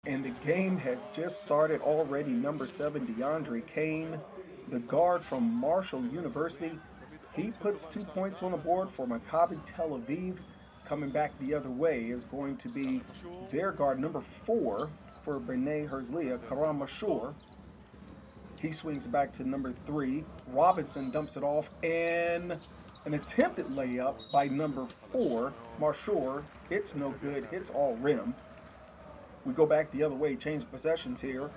And the game has just started already. Number 7, DeAndre Kane, the guard from Marshall University. He puts 2 points on the board for Maccabi Tel Aviv. Coming back the other way is going to be their guard, number 4, for Bnei Herzliya, Karam Mashur. He swings back to number 3. Robinson dumps it off, and an attempted layup by number 4, Mashur. It's no good. Hits all rim. We go back the other way, change possessions here.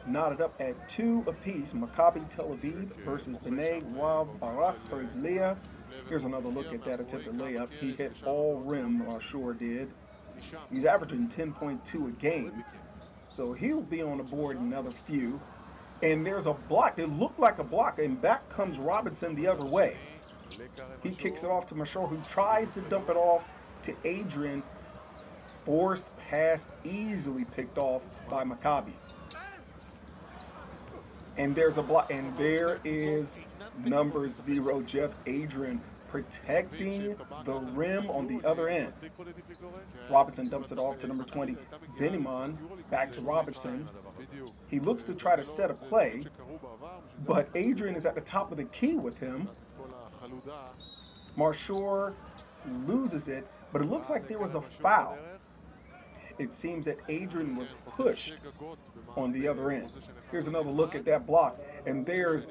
Knotted up at 2 apiece. Maccabi Tel Aviv versus Bnei Herzliya. Here's another look at that attempted layup. He hit all rim, sure did. He's averaging 10.2 a game. So he'll be on the board in another few. And there's a block. It looked like a block. And back comes Robinson the other way. He kicks it off to Mashur, who tries to dump it off to Adrian. Forced pass, easily picked off by Maccabi. And there's a block, and there is number 0, Jeff Adrian, protecting the rim on the other end. Robinson dumps it off to number 20, Benimon, back to Robinson. He looks to try to set a play, but Adrian is at the top of the key with him. Mashur loses it, but it looks like there was a foul. It seems that Adrian was pushed on the other end. Here's another look at that block. And there's,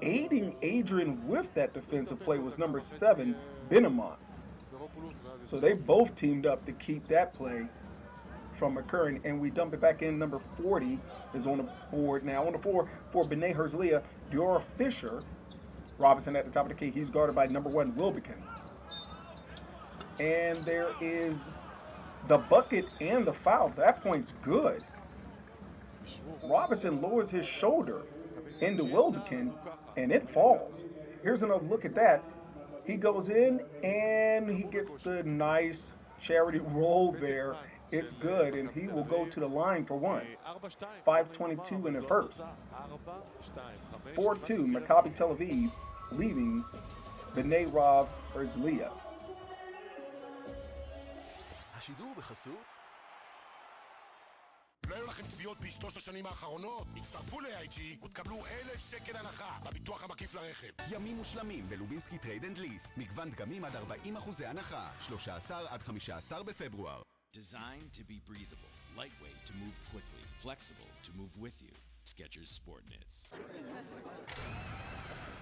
aiding Adrian with that defensive play was number 7, Benimon. So they both teamed up to keep that play from occurring. And we dump it back in. Number 40 is on the board now. On the floor for Bnei Herzliya, Dior Fisher. Robinson at the top of the key. He's guarded by number 1, Wilbekin. And there is the bucket and the foul. That point's good. Robinson lowers his shoulder into Wilbekin, and it falls. Here's another look at that. He goes in, and he gets the nice charity roll there. It's good, and he will go to the line for one. 5:22 in the first. 4-2, Maccabi Tel Aviv leaving Bnei Herzliya. השידור בחסות לא היו לכם תביעות ב3 השנים האחרונות? הצטרפו ל-AIG ותקבלו 1,000 שקל הנחה בביטוח המקיף לרכב. ימים מושלמים בלובינסקי טרייד אנד ליסט. מגוון דגמים עד 40% הנחה. 13 עד 15 בפברואר. Designed to be breathable, lightweight to move quickly, flexible to move with you. Skechers Sport Knits.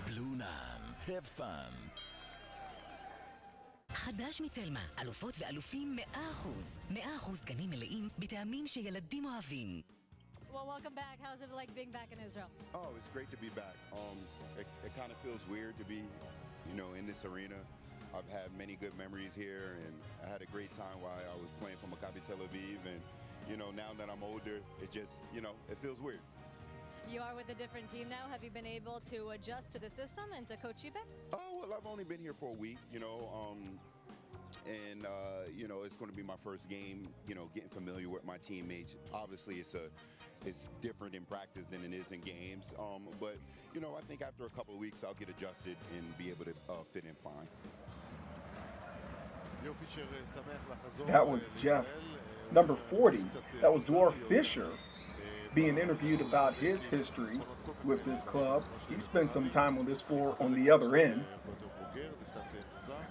Blue Nam. Have fun. חדש מתלמה, אלופות ואלופים 100%. 100% גנים מלאים בטעמים שילדים אוהבים. Well, welcome back. How's it like being back in Israel? Oh, it's great to be back. It kind of feels weird to be, in this arena. I've had many good memories here, and I had a great time while I was playing for Maccabi Tel Aviv. And, now that I'm older, it just, it feels weird. You are with a different team now. Have you been able to adjust to the system and to Coach Shibek? Oh, well, I've only been here for a week, and, it's going to be my first game, getting familiar with my teammates. Obviously, it's different in practice than it is in games. But, I think after a couple of weeks, I'll get adjusted and be able to fit in fine. That was Jeff. Number 40, that was Dwarf Fisher being interviewed about his history with this club. He spent some time on this floor on the other end.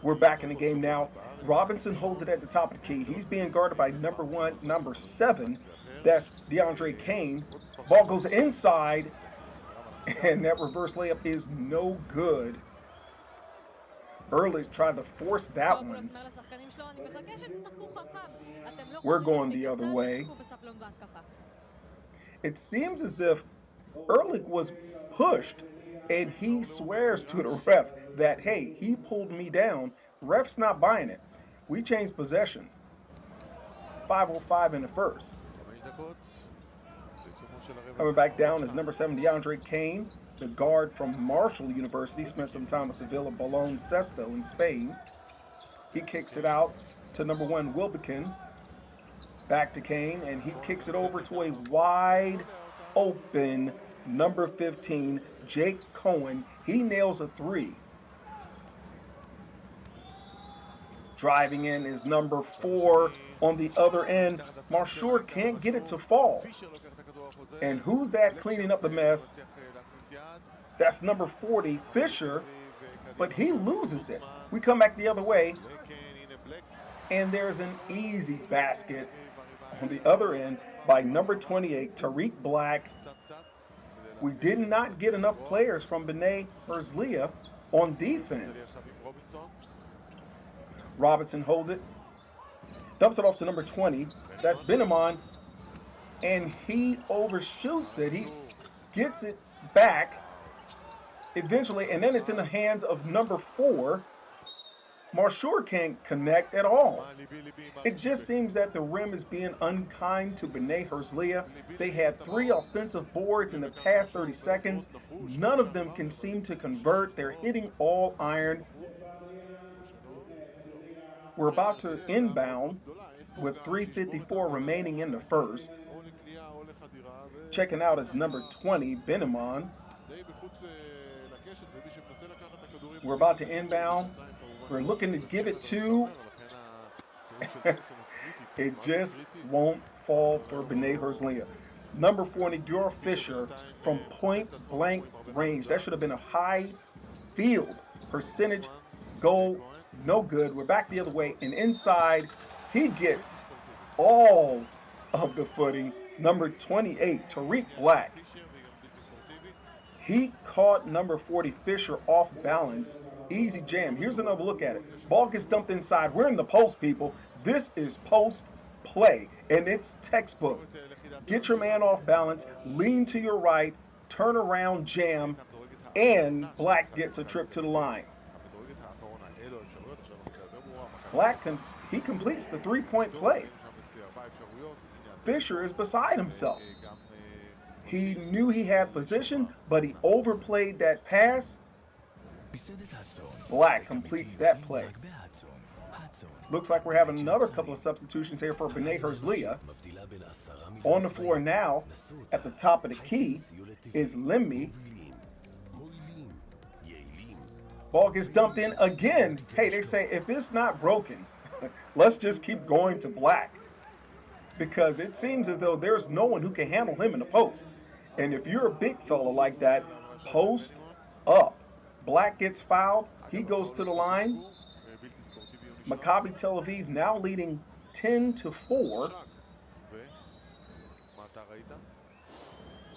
We're back in the game now. Robinson holds it at the top of the key. He's being guarded by number 1, number 7. That's DeAndre Kane. Ball goes inside, and that reverse layup is no good. Ehrlich tried to force that one. We're going the other way. It seems as if Ehrlich was pushed, and he swears to the ref that, hey, he pulled me down. Ref's not buying it. We changed possession. 5:05 in the first. Coming back down is number 7, DeAndre Kane, the guard from Marshall University. Spent some time with Sevilla Baloncesto in Spain. He kicks it out to number 1, Wilbekin. Back to Kane, and he kicks it over to a wide open number 15, Jake Cohen. He nails a 3. Driving in is number 4 on the other end. Marshur can't get it to fall. And who's that cleaning up the mess? That's number 40, Fisher, but he loses it. We come back the other way, and there's an easy basket on the other end by number 28, Tariq Black. We did not get enough players from Bnei Herzliya on defense. Robinson holds it, dumps it off to number 20. That's Benaman, and he overshoots it. He gets it back eventually, and then it's in the hands of number 4. Marshur can't connect at all. It just seems that the rim is being unkind to Bnei Herzliya. They had 3 offensive boards in the past 30 seconds. None of them can seem to convert. They're hitting all iron. We're about to inbound with 3:54 remaining in the first. Checking out is number 20, Benaman. We're about to inbound. We're looking to give it to. It just won't fall for Bnei Herzliya. Number 40, Dior Fisher from point blank range. That should have been a high field percentage goal. No good. We're back the other way, and inside he gets all of the footing. Number 28, Tariq Black. He caught number 40, Fisher, off balance. Easy jam. Here's another look at it. Ball gets dumped inside. We're in the post, people. This is post play, and it's textbook. Get your man off balance, lean to your right, turn around, jam, and Black gets a trip to the line. Black, he completes the 3-point play. Fisher is beside himself. He knew he had position, but he overplayed that pass. Black completes that play. Looks like we're having another couple of substitutions here for Bnei Herzliya. On the floor now, at the top of the key, is Limby. Ball gets dumped in again. Hey, they say if it's not broken, let's just keep going to Black, because it seems as though there's no one who can handle him in the post. And if you're a big fella like that, post up. Black gets fouled. He goes to the line. Maccabi Tel Aviv now leading 10-4.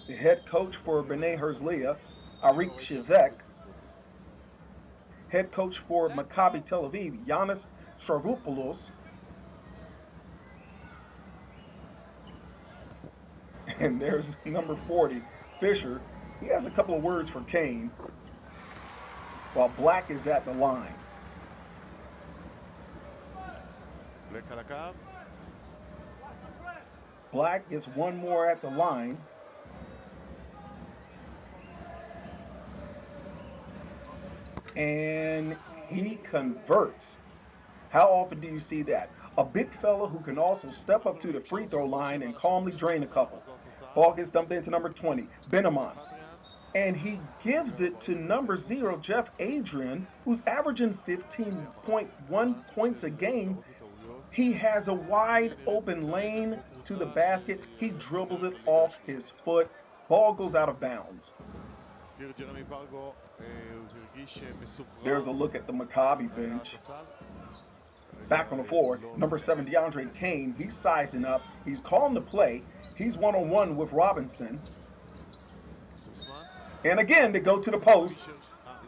The head coach for Bnei Herzliya, Arik Shivek. Head coach for Maccabi Tel Aviv, Yanis Stravopoulos. And there's number 40, Fisher. He has a couple of words for Kane, while Black is at the line. Black gets one more at the line. And he converts. How often do you see that? A big fella who can also step up to the free throw line and calmly drain a couple. Ball gets dumped into number 20, Benaman. And he gives it to number 0, Jeff Adrian, who's averaging 15.1 points a game. He has a wide open lane to the basket. He dribbles it off his foot. Ball goes out of bounds. There's a look at the Maccabi bench. Back on the floor, number 7, DeAndre Kane. He's sizing up. He's calling the play. He's one-on-one with Robinson. And again, they go to the post.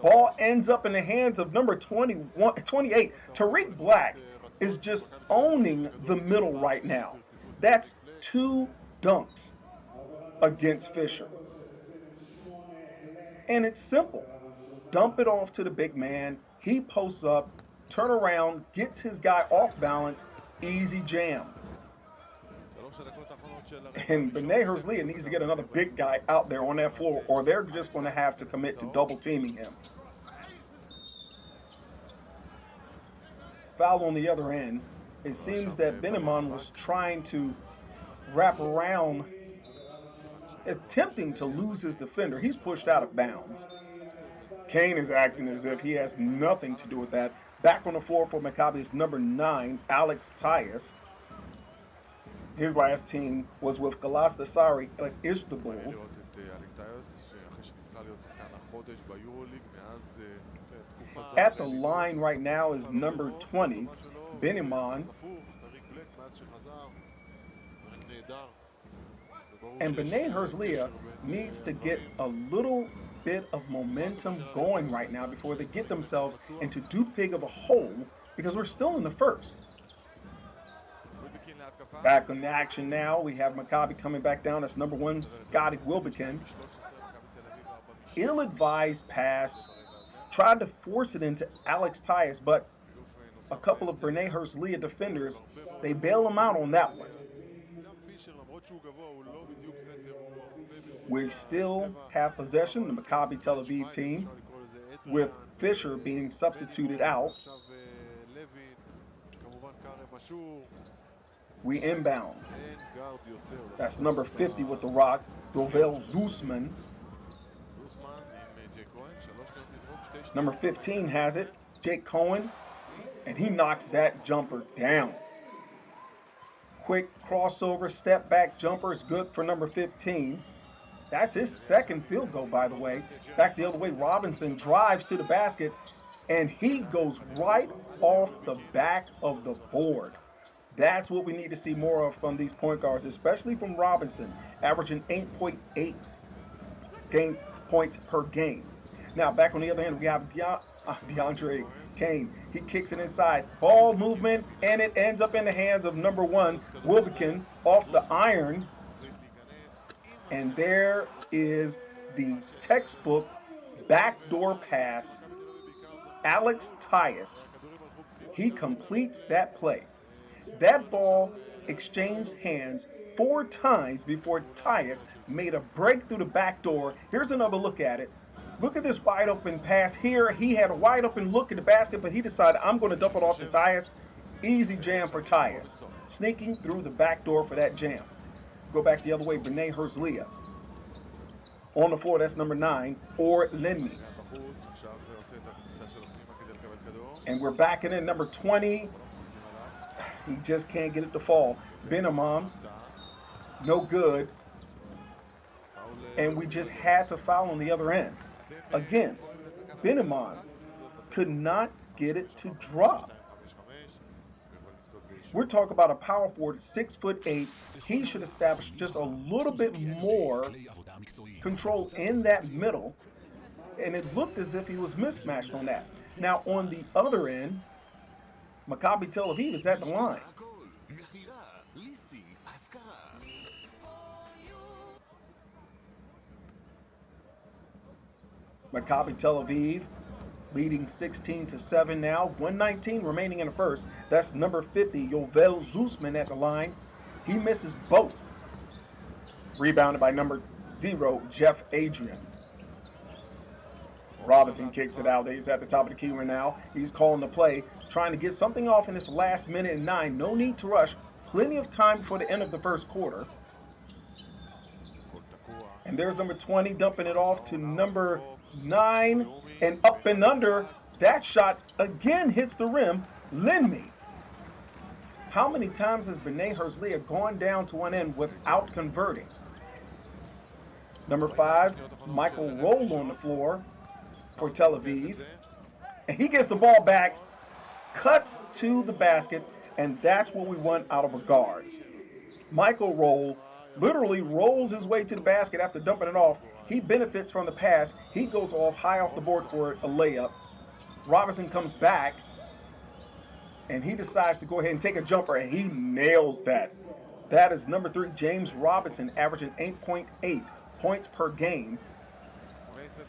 Ball ends up in the hands of number 28. Tariq Black is just owning the middle right now. That's 2 dunks against Fisher. And it's simple. Dump it off to the big man. He posts up, turn around, gets his guy off balance, easy jam. And Bnei Herzliya needs to get another big guy out there on that floor, or they're just going to have to commit to double teaming him. Foul on the other end. It seems that Benaman was trying to wrap around, attempting to lose his defender. He's pushed out of bounds. Kane is acting as if he has nothing to do with that. Back on the floor for Maccabi is number 9, Alex Tyus. His last team was with Galatasaray at Istanbul. At the line right now is number 20, Beniman. And Bnei Herzliya needs to get a little bit of momentum going right now before they get themselves into too big of a hole, because we're still in the first. Back in action now, we have Maccabi coming back down. That's number 1, Scotty Wilbekin. Ill-advised pass. Tried to force it into Alex Tyus, but a couple of Bnei Herzliya defenders, they bail him out on that one. We still have possession, the Maccabi Tel Aviv team, with Fisher being substituted out. We inbound. That's number 50 with the rock, Yovel Zusman. Number 15 has it, Jake Cohen, and he knocks that jumper down. Quick crossover, step back jumper is good for number 15. That's his second field goal, by the way. Back the other way, Robinson drives to the basket, and he goes right off the back of the board. That's what we need to see more of from these point guards, especially from Robinson, averaging 8.8 points per game. Now, back on the other hand, we have DeAndre Kane. He kicks it inside. Ball movement, and it ends up in the hands of number 1, Wilbekin, off the iron. And there is the textbook backdoor pass. Alex Tyus. He completes that play. That ball exchanged hands 4 times before Tyus made a break through the back door. Here's another look at it. Look at this wide open pass here. He had a wide open look at the basket, but he decided, I'm going to dump it off to Tyus. Easy jam for Tyus. Sneaking through the back door for that jam. Go back the other way, Bnei Herzliya. On the floor, that's number 9, or Lenny. And we're backing in number 20. He just can't get it to fall. Benamam, no good. And we just had to foul on the other end. Again, Benamam could not get it to drop. We're talking about a power forward, 6'8". He should establish just a little bit more control in that middle. And it looked as if he was mismatched on that. Now, on the other end, Maccabi Tel Aviv is at the line. Maccabi Tel Aviv leading 16-7 now. 119 remaining in the first. That's number 50, Yovel Zusman at the line. He misses both. Rebounded by number 0, Jeff Adrian. Robinson kicks it out. He's at the top of the key right now. He's calling the play, trying to get something off in this last minute and 9. No need to rush. Plenty of time before the end of the first quarter. And there's number 20 dumping it off to number 9. And up and under. That shot again hits the rim. Lend me. How many times has Bnei Herzliya gone down to one end without converting? Number 5, Michael Roll on the floor for Tel Aviv. And he gets the ball back, cuts to the basket, and that's what we want out of a guard. Michael Roll literally rolls his way to the basket after dumping it off. He benefits from the pass. He goes off high off the board for a layup. Robinson comes back, and he decides to go ahead and take a jumper, and he nails that. That is number 3, James Robinson, averaging 8.8 points per game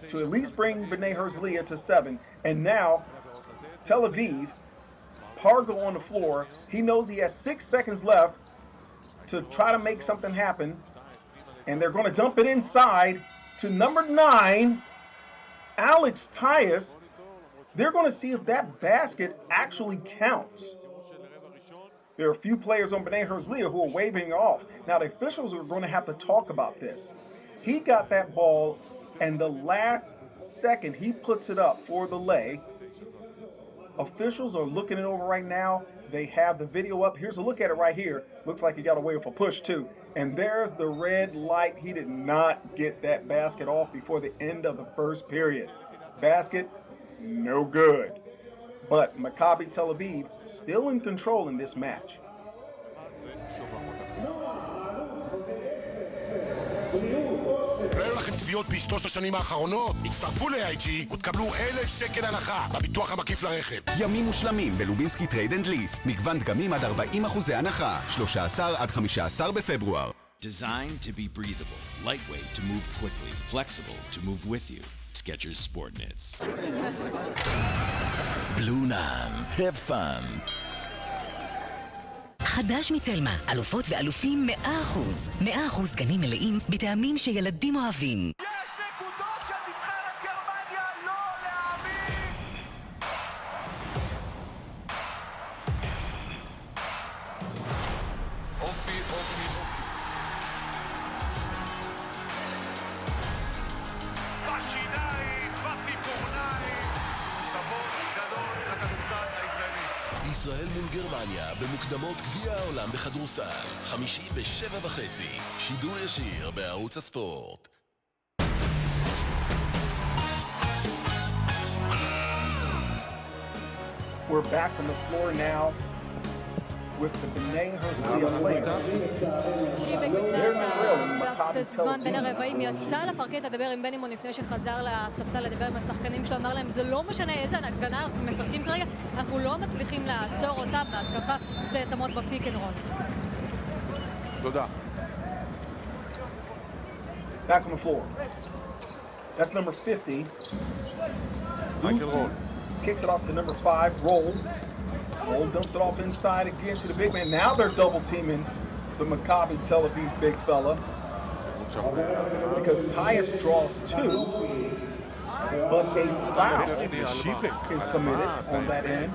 to at least bring Bnei Herzliya to 7. And now, Tel Aviv, Pargo on the floor. He knows he has 6 seconds left to try to make something happen. And they're going to dump it inside to number 9, Alex Tyus. They're going to see if that basket actually counts. There are a few players on Bnei Herzliya who are waving off. Now, the officials are going to have to talk about this. He got that ball, and the last second he puts it up for the lay. Officials are looking it over right now. They have the video up. Here's a look at it right here. Looks like he got away with a push too. And there's the red light. He did not get that basket off before the end of the first period. Basket, no good. But Maccabi Tel Aviv still in control in this match. לא היו לכם תביעות בשלוש השנים האחרונות? הצטרפו ל-IG ותקבלו 1,000 שקל הנחה בביטוח המקיף לרכב. ימים מושלמים בלובינסקי טרייד אנד ליסט. מגוון דגמים עד 40% הנחה. 13 עד 15 בפברואר. Designed to be breathable, lightweight to move quickly, flexible to move with you. Skechers Sport Knits. Blue Nam, have fun. חדש מתלמה, אלופות ואלופים 100%. 100% גנים מלאים בטעמים שילדים אוהבים. יש נקודות של נבחרת גרמניה, לא להאמין! אופי. בשיניים, בציפורניים. כבוד גדול לכדורסל הישראלי. ישראל מול גרמניה במוקדמות גביע העולם בכדורסל. 5 ב-7:30. שידור ישיר בערוץ הספורט. We're back on the floor now with the Bnei Herzliya players. בזמן בין הרבעים יצא לפרקט לדבר עם בנימון לפני שחזר לספסל לדבר עם השחקנים שלו, אמר להם זה לא משנה איזה הגנה אנחנו משחקים כרגע, אנחנו לא מצליחים לעצור אותם בהתקפה, זה תמות בפיק אנד רול. תודה. Back on the floor. That's number 50. Michael Roll. Kicks it off to number 5, Roll. Roll dumps it off inside again to the big man. Now they're double teaming the Maccabi Tel Aviv big fella. Because Tyus draws 2. But a foul is committed on that end.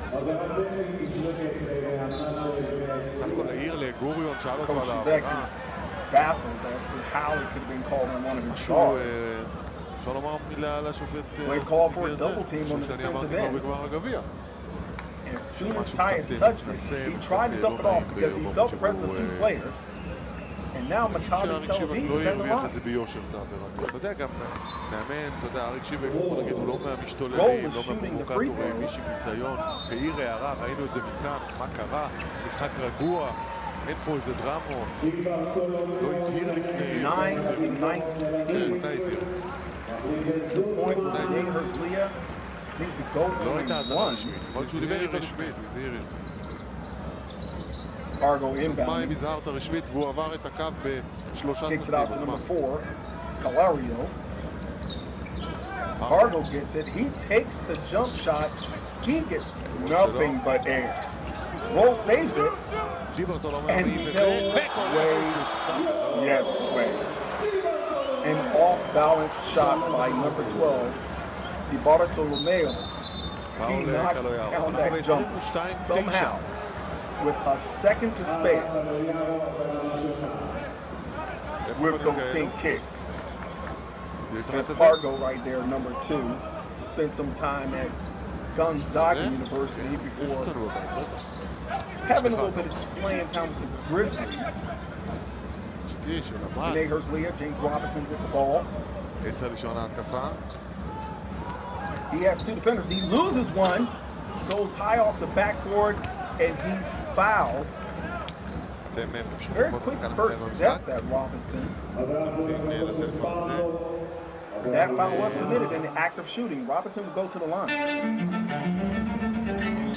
Coach Beck is baffled as to how it could have been called on one of his guards. They called for a double team on the defensive end. As soon as Tyus touched it, he tried to dump it off because he felt the presence of 2 players. And now Maccabi Tel Aviv is in the line. אתה יודע, גם מאמן, אתה יודע, אריק שיבק, בוא נגיד, הוא לא מהמשתוללים, לא מהפרובוקטורים, איש עם ניסיון, בעיר הערה, ראינו את זה מכאן, מה קרה, משחק רגוע, אין פה איזה דרמות, לא הזהיר לפני. 9-19. מתי הזהיר? The point for Bnei Herzliya needs to go לא הייתה on הדרה 1. רשמית, יכול שהוא דיבר איתו רשמית, הוא הזהיר. Fargo אז מה אם inbound. הזהרת רשמית והוא עבר את הקו בשלושה Kicks it out to סנטים, אז number מה? 4, Calario. Fargo gets it. He takes the jump shot. He gets nothing but air. Roll saves it. ליברטון לא And מאמין, no way. Yes way. An off-balance shot by number 12, Bartolomeo. He knocks down that jump somehow with a second to spare with those pink kicks. There's Fargo right there, number 2. Spent some time at Gonzaga University before having a little bit of playing time with the Grizzlies. Bnei Herzliya, James Robinson with the ball. 10 ראשון ההתקפה. He has 2 defenders. He loses one, goes high off the backboard, and he's fouled. Very quick first step, that Robinson. That foul was committed in the act of shooting. Robinson will go to the line.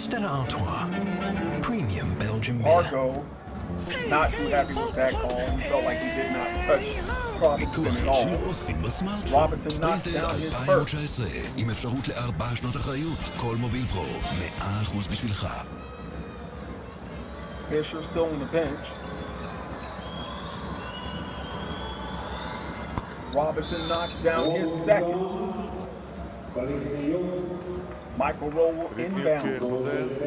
Stella Artois, premium Belgian beer. Fargo, not too happy with that call. He felt like he did not touch Robinson at all. Robinson knocks down his first. 2019, עם אפשרות ל4 שנות אחריות. כל מוביל פרו, 100% בשבילך. Fisher still on the bench. Robinson knocks down his second. Michael Roll inbound.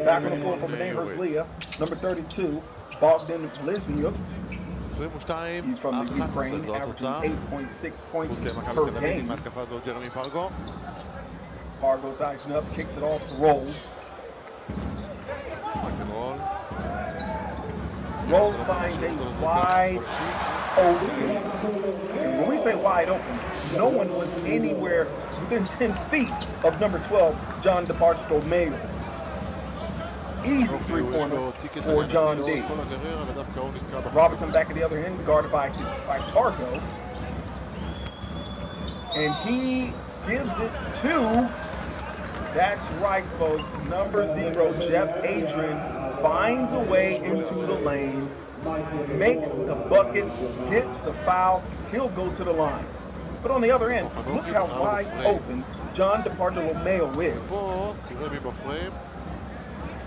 Back on the floor for Bnei Herzliya. Number 32, Bogdan Bliznyuk. He's from the Ukraine, averaging 8.6 points per game. Fargo sizing up, kicks it off to Roll. Roll finds a wide open. And when we say wide open, no one was anywhere within 10 feet of number 12, John DeBartolomeo. Easy three-pointer for John D. Robinson back at the other end, guarded by Fargo. And he gives it to, that's right, folks, number 0, Jeff Adrian, finds a way into the lane, makes the bucket, gets the foul, he'll go to the line. But on the other end, look how wide open John DeBartolomeo is.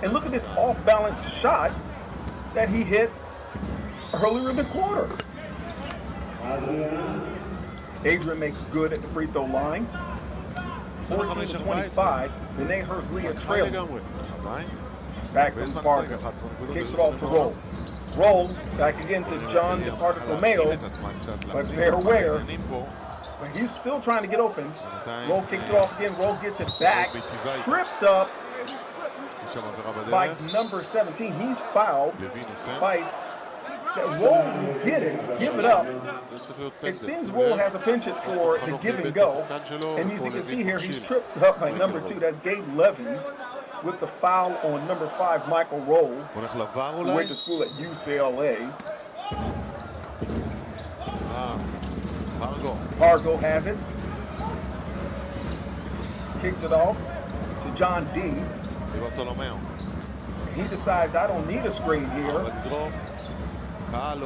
And look at this off-balance shot that he hit earlier in the quarter. Adrian makes good at the free throw line. 14-25, Bnei Herzliya trailing. Back from Fargo. Kicks it off to Roll. Roll back again to John DeBartolomeo, but they're aware. But he's still trying to get open. Roll kicks it off again. Roll gets it back. Tripped up by number 17. He's fouled by that Roll will get it, give it up. It seems Roll has a penchant for the give and go. And as you can see here, he's tripped up by number 2. That's Gabe Levin with the foul on number 5, Michael Roll, who went to school at UCLA. Fargo has it. Kicks it off to John D. He decides, I don't need a screen here.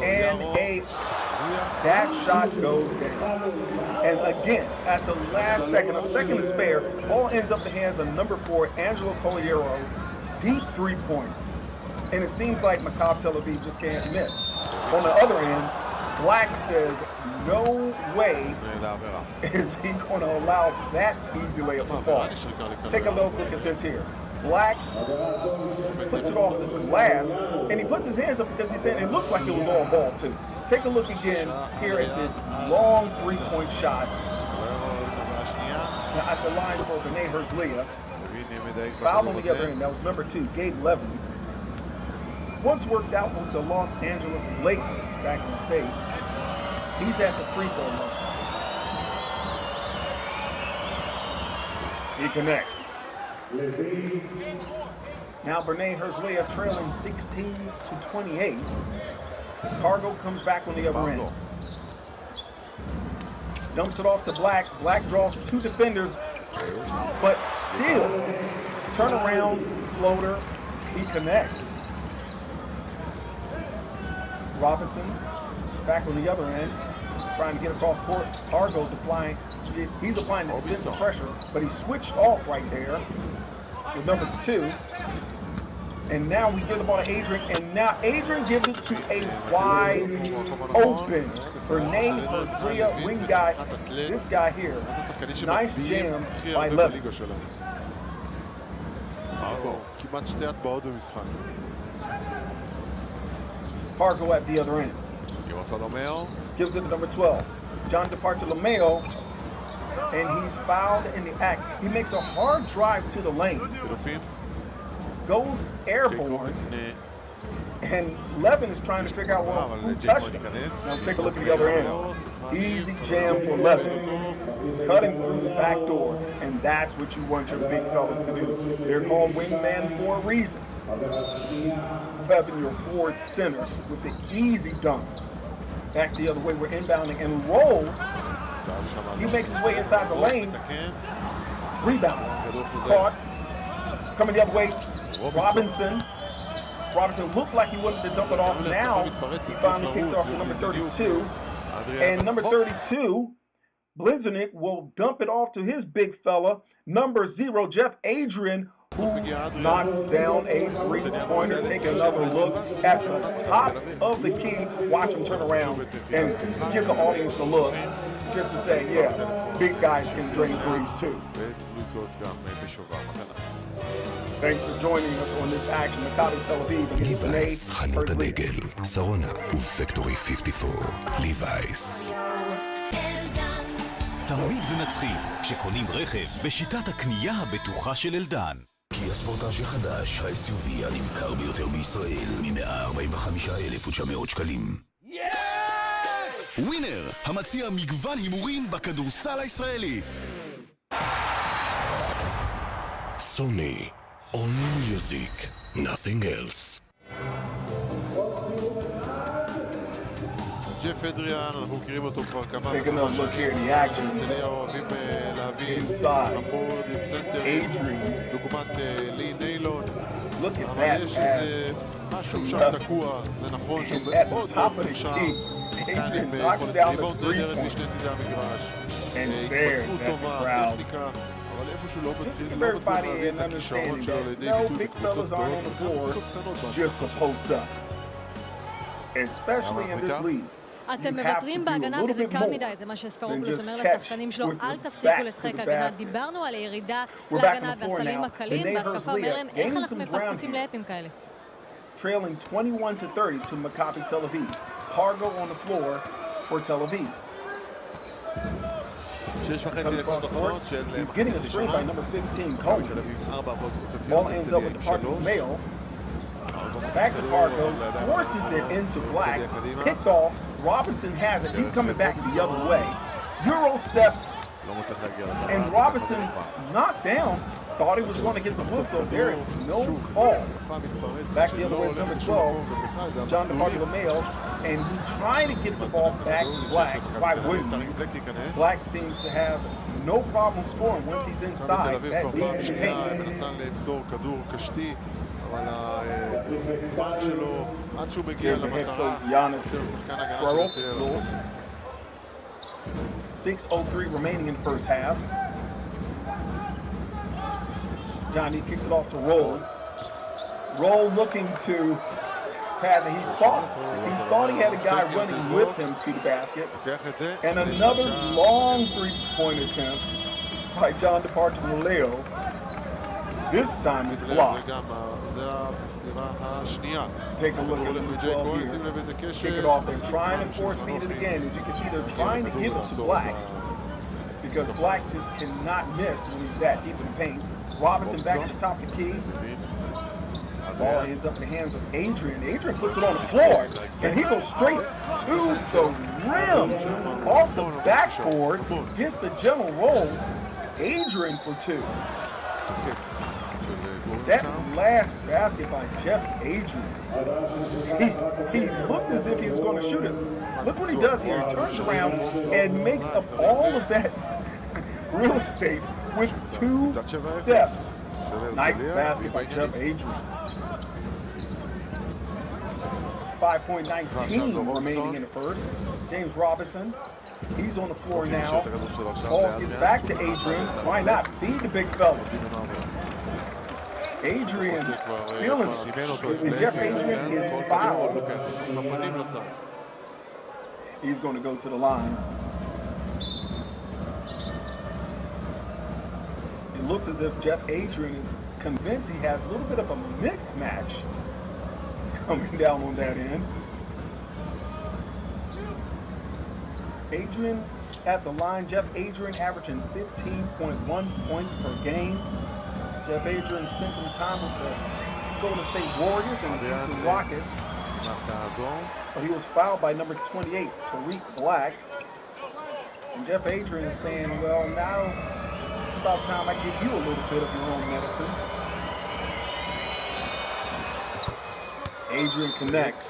And that shot goes down. And again, at the last second, a second to spare, ball ends up in the hands of number 4, Angelo Colliero, deep three-pointer. And it seems like Maccabi Tel Aviv just can't miss. On the other end, Black says, no way is he going to allow that easy layup to fall. Take a look at this here. Black puts it off the glass, and he puts his hands up because he's saying it looks like it was all ball too. Take a look again here at this long three-point shot. Now at the line for Bnei Herzliya. Foul on the other end, that was number 2, Gabe Levin. Once worked out with the Los Angeles Lakers back in the States, he's at the free throw line. He connects. Now Bnei Herzliya trailing 16-28. Fargo comes back on the other end. Dumps it off to Black. Black draws 2 defenders, but still, turnaround floater, he connects. Robinson back on the other end, trying to get across court. Fargo's applying, he's applying the defensive pressure, but he switched off right there with number 2. And now we give the ball to Adrian, and now Adrian gives it to a wide open Bnei Herzliya wing guy. This guy here, nice jam by Levin. Fargo at the other end. Gives it to number 12, John DeBartolomeo, and he's fouled in the act. He makes a hard drive to the lane, goes airborne, and Levin is trying to figure out, well, who touched him. Now take a look at the other end. Easy jam for Levin, cutting through the back door, and that's what you want your big fellas to do. They're called wingman for a reason. Levin, your forward center, with the easy dunk. Back the other way, we're inbounding, and Roll, he makes his way inside the lane. Rebound, caught, coming the other way. Robinson looked like he wanted to dump it off. Now he finally kicks off to number 32. And number 32, Blizernick, will dump it off to his big fella, number 0, Jeff Adrian, who knocks down a three-pointer. Take another look at the top of the key. Watch him turn around and give the audience a look just to say, yeah, big guys can drain threes too. Thanks for joining us on this action. Maccabi Tel Aviv against ליווייס, Bnei חנות Herzliya. הדגל, שרונה ופקטורי 54. ליווייס. תמיד מנצחים כשקונים רכב בשיטת הקנייה הבטוחה של אלדן. כי הגיע ספורטאז' החדש, ה-SUV הנמכר ביותר בישראל, מ-145,900 שקלים. ווינר, המציע מגוון הימורים בכדורסל הישראלי. סוני, only music, nothing else. ג'ף אדריאן, אנחנו מכירים אותו כבר כמה Taking a look here in the action. הרצליה אוהבים להביא פורד עם סנטר דוגמת לי ניילון, אבל יש איזה משהו שם תקוע. זה נכון שהוא מאוד מאוד מוכשר, שחקן עם יכולת ריבאונד נהדרת משני צידי המגרש, התפצרות טובה, טכניקה, אבל איפשהו לא מצליח להביא את הכישרון שלו לידי ביטוי בקבוצות גדולות. Especially in this league. אתם מוותרים בהגנה וזה קל מדי, זה מה שספרופולוס אומר לשחקנים שלו, אל תפסיקו לשחק הגנה. דיברנו על הירידה להגנה והסלים הקלים, בהתקפה אומר להם איך אנחנו מפספסים לאפים כאלה. Trailing 21-30 to Maccabi Tel Aviv. Hargo on the floor for Tel Aviv. He's getting a screen by number 15, Cohen. Ball ends up with the partner Mayo. Back to Hargo, forces it into Black, picked off, Robinson has it, he's coming back the other way. Euro step, and Robinson knocked down, thought he was going to get the whistle, there is no call. Back the other way is number 12, John DeMarco-Lameo, and he trying to get the ball back to Black. Why wouldn't he? Black seems to have no problem scoring once he's inside. That lead is אבל הזמן שלו, עד שהוא מגיע למטרה, זה שחקן הגנה שיוצא לו. 6:03 remaining in the first half. Johnny kicks it off to Roll. Roll looking to pass it. He thought he had a guy running with him to the basket. And another long three-point attempt by John DeMarco-Lameo. This time is blocked. Take a look at the 12 here. Kick it off. They're trying to force feed it again. As you can see, they're trying to give it to Black. Because Black just cannot miss when he's that deep in the paint. Robinson back at the top of the key. Ball ends up in the hands of Adrian. Adrian puts it on the floor. And he goes straight to the rim. Off the backboard. Gets the gentle roll. Adrian for two. That last basket by Jeff Adrian, he looked as if he was going to shoot it. Look what he does here. He turns around and makes up all of that real estate with two steps. Nice basket by Jeff Adrian. 5.19 remaining in the first. James Robinson, he's on the floor now. Ball gets back to Adrian. Why not? Feed the big fella. Adrian feeling Jeff Adrian is fouled. He's going to go to the line. It looks as if Jeff Adrian is convinced he has a little bit of a mixed match coming down on that end. Adrian at the line. Jeff Adrian averaging 15.1 points per game. Jeff Adrian spent some time with the Golden State Warriors and the Houston Rockets. But he was fouled by number 28, Tariq Black. And Jeff Adrian is saying, well, now it's about time I give you a little bit of your own medicine. Adrian connects.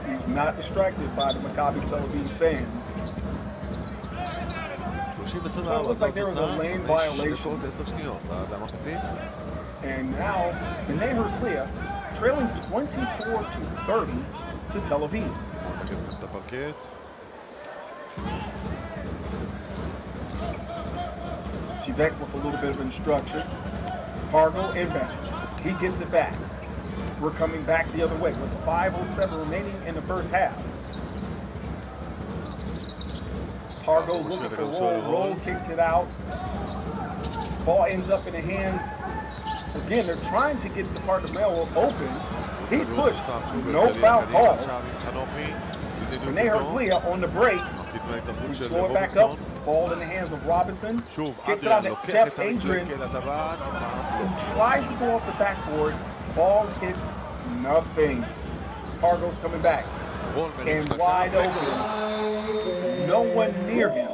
He's not distracted by the Maccabi Tel Aviv fans. So it looks like there was a lane violation. And now, Bnei Herzliya trailing 24-30 to Tel Aviv. Shivek with a little bit of instruction. Hargo inbounds. He gets it back. We're coming back the other way with 5:07 remaining in the first half. Hargo's looking for Roll. Roll kicks it out. Ball ends up in the hands. Again, they're trying to get the partner Melo open. He's pushed. No foul call. Bnei Herzliya on the break We slow it back up, ball in the hands of Robinson. Kicks it out to Jeff Adrian, who tries to go off the backboard. Ball hits nothing. Cargo's coming back. And wide open. No one near him.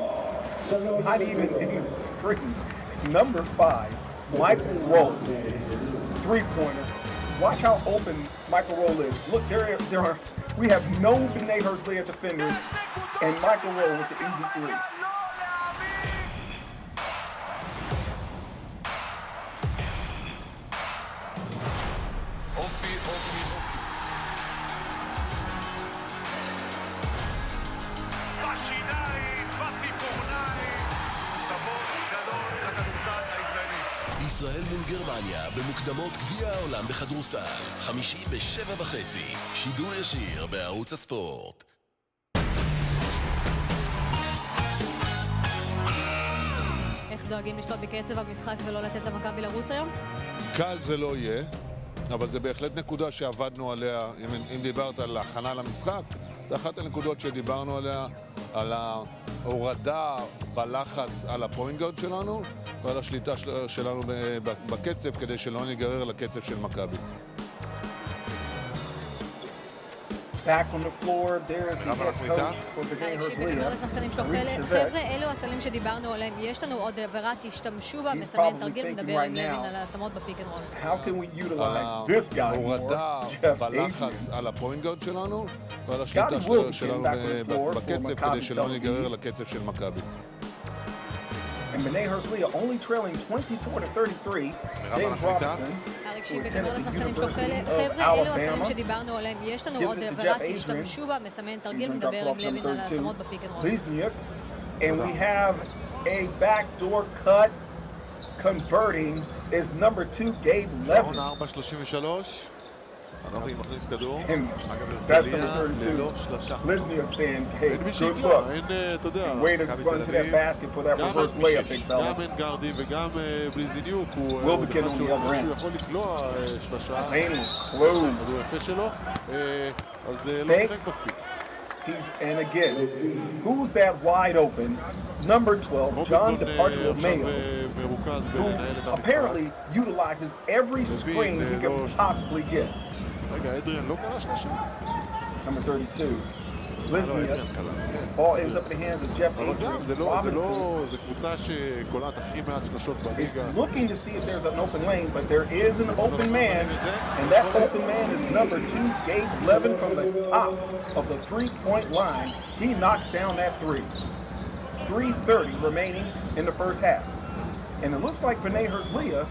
Not even in the screen. Number 5, Michael Rowe. Three-pointer. Watch how open Michael Rowe is. Look, we have no Bnei Herzliya defenders, and Michael Rowe with the easy three. ישראל מול גרמניה במוקדמות גביע העולם בכדורסל, חמישי ב-7:30, שידור ישיר בערוץ הספורט. איך דואגים לשלוט בקצב המשחק ולא לתת למכבי לרוץ היום? קל זה לא יהיה, אבל זה בהחלט נקודה שעבדנו עליה. אם דיברת על הכנה למשחק, זה אחת הנקודות שדיברנו עליה, על ההורדה בלחץ על הפוינט גארד שלנו ועל השליטה שלנו בקצב, כדי שלא ניגרר לקצב של מכבי. Back on the floor, there's the head coach for Bnei Herzliya. חבר'ה, אלו הסלים שדיברנו עליהם. יש לנו עוד עבירת, תשתמשו בה, מסמן תרגיל, מדבר עם לוין על התאמות בפיק אנד רול. How can we utilize this guy more? ההורדה בלחץ על הפוינט גארד שלנו ועל השליטה שלנו בקצב, כדי שלא ניגרר לקצב של מכבי. And Bnei Herzliya only trailing 24-33. James Robinson, who attended the University of Alabama, שדיברנו עליהם. יש לנו gives עוד it to עבירת, Jeff Adrian. תשתמשו בה, מסמן תרגיל, Adrian מדבר drops עם off לוין number על 2. התאמות בפיק אנד רול. Lizniuk. And we have a backdoor cut converting is number 2, Gabe Levin. 4:33. הנורי מכניס כדור. That's number 32. Lizniuk saying, hey, good luck. And way to run to that basket for that reverse layup, big fella. גם אין גארדים וגם בלי זיניוק. Will begin on the other end. שהוא יכול לקלוע שלושה. Lane is closed. כדור יפה שלו. אז לא שיחק מספיק. And again, who's that wide open? Number 12, John DePartio Mayo, who apparently utilizes every screen he can possibly get. רגע, אדריאן לא קרה שלושה? Number 32, Lizniuk. Ball ends up in the hands of Jeff Adrian. זה קבוצה שקולעת הכי מעט שלושות Is בליגה. looking to see if there's an open lane, but there is an open man, and that open man is number 2, Gabe Levin, from the top of the three-point line. He knocks down that three. 3:30 remaining in the first half. And it looks like Bnei Herzliya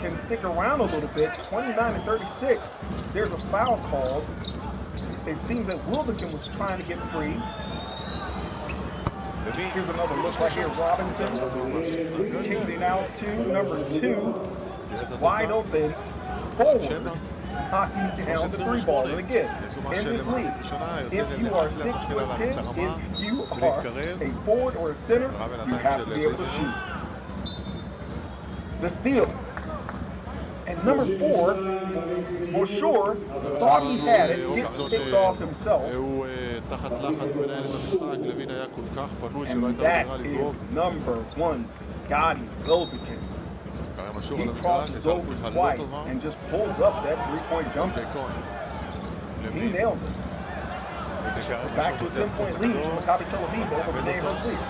can stick around a little bit. 29-36. There's a foul called. It seems that Wilbekin was trying to get free. Here's another look right here. Robinson kicking it out to number 2. Wide open. Forward. Hockey down the three ball. And again, in this league, if you are 6'10", if you are a forward or a center, you have to be able to shoot. The steal. And number 4, for sure, thought he had it, gets picked off himself. And that is number 1, Scotty Wilbekin. He crosses over twice and just pulls up that three-point jumper. He nails it. Back to a 10-point lead for Maccabi Tel Aviv over Bnei Herzliya.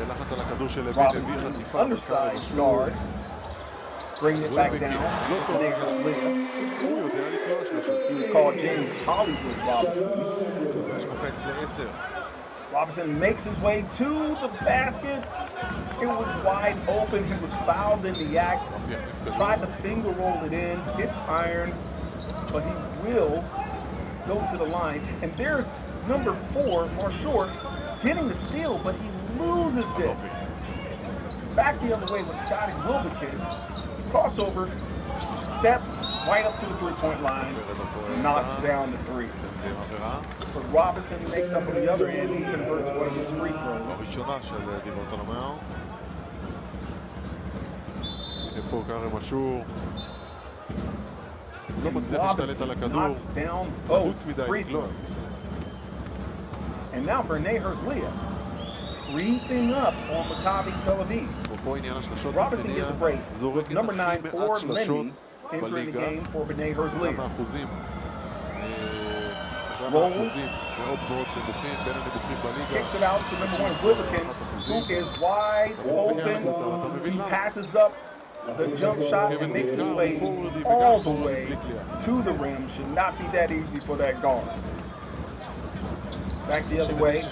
לחץ על הכדור של Robinson, underside guard, bringing it back down. Bnei Herzliya. He was called James Hollywood Robinson. Robinson makes his way to the basket. It was wide open. He was fouled in the act. Tried to finger roll it in. Hits iron, but he will go to the line. And there's number 4, Marshort, getting the steal, but he loses it. Back the other way with Scotty Wilbekin. Crossover, step right up to the three-point line, knocks down the three. But Robinson makes up on the other end. He converts one of his free throws. הראשונה של דירות אלומאו. הנה פה קרם אשור. לא מצליח להשתלט על הכדור. פחות מדי לקלוע. And now Bnei Herzliya creeping up on Maccabi Tel Aviv. Robinson gets a break with number 9 for Lindy entering the game for Bnei Herzliya. Rolls, kicks it out to number 1 Wilbekin, who is wide open. He passes up the jump shot and makes his way all the way to the rim. Should not be that easy for that guard. Back the other way.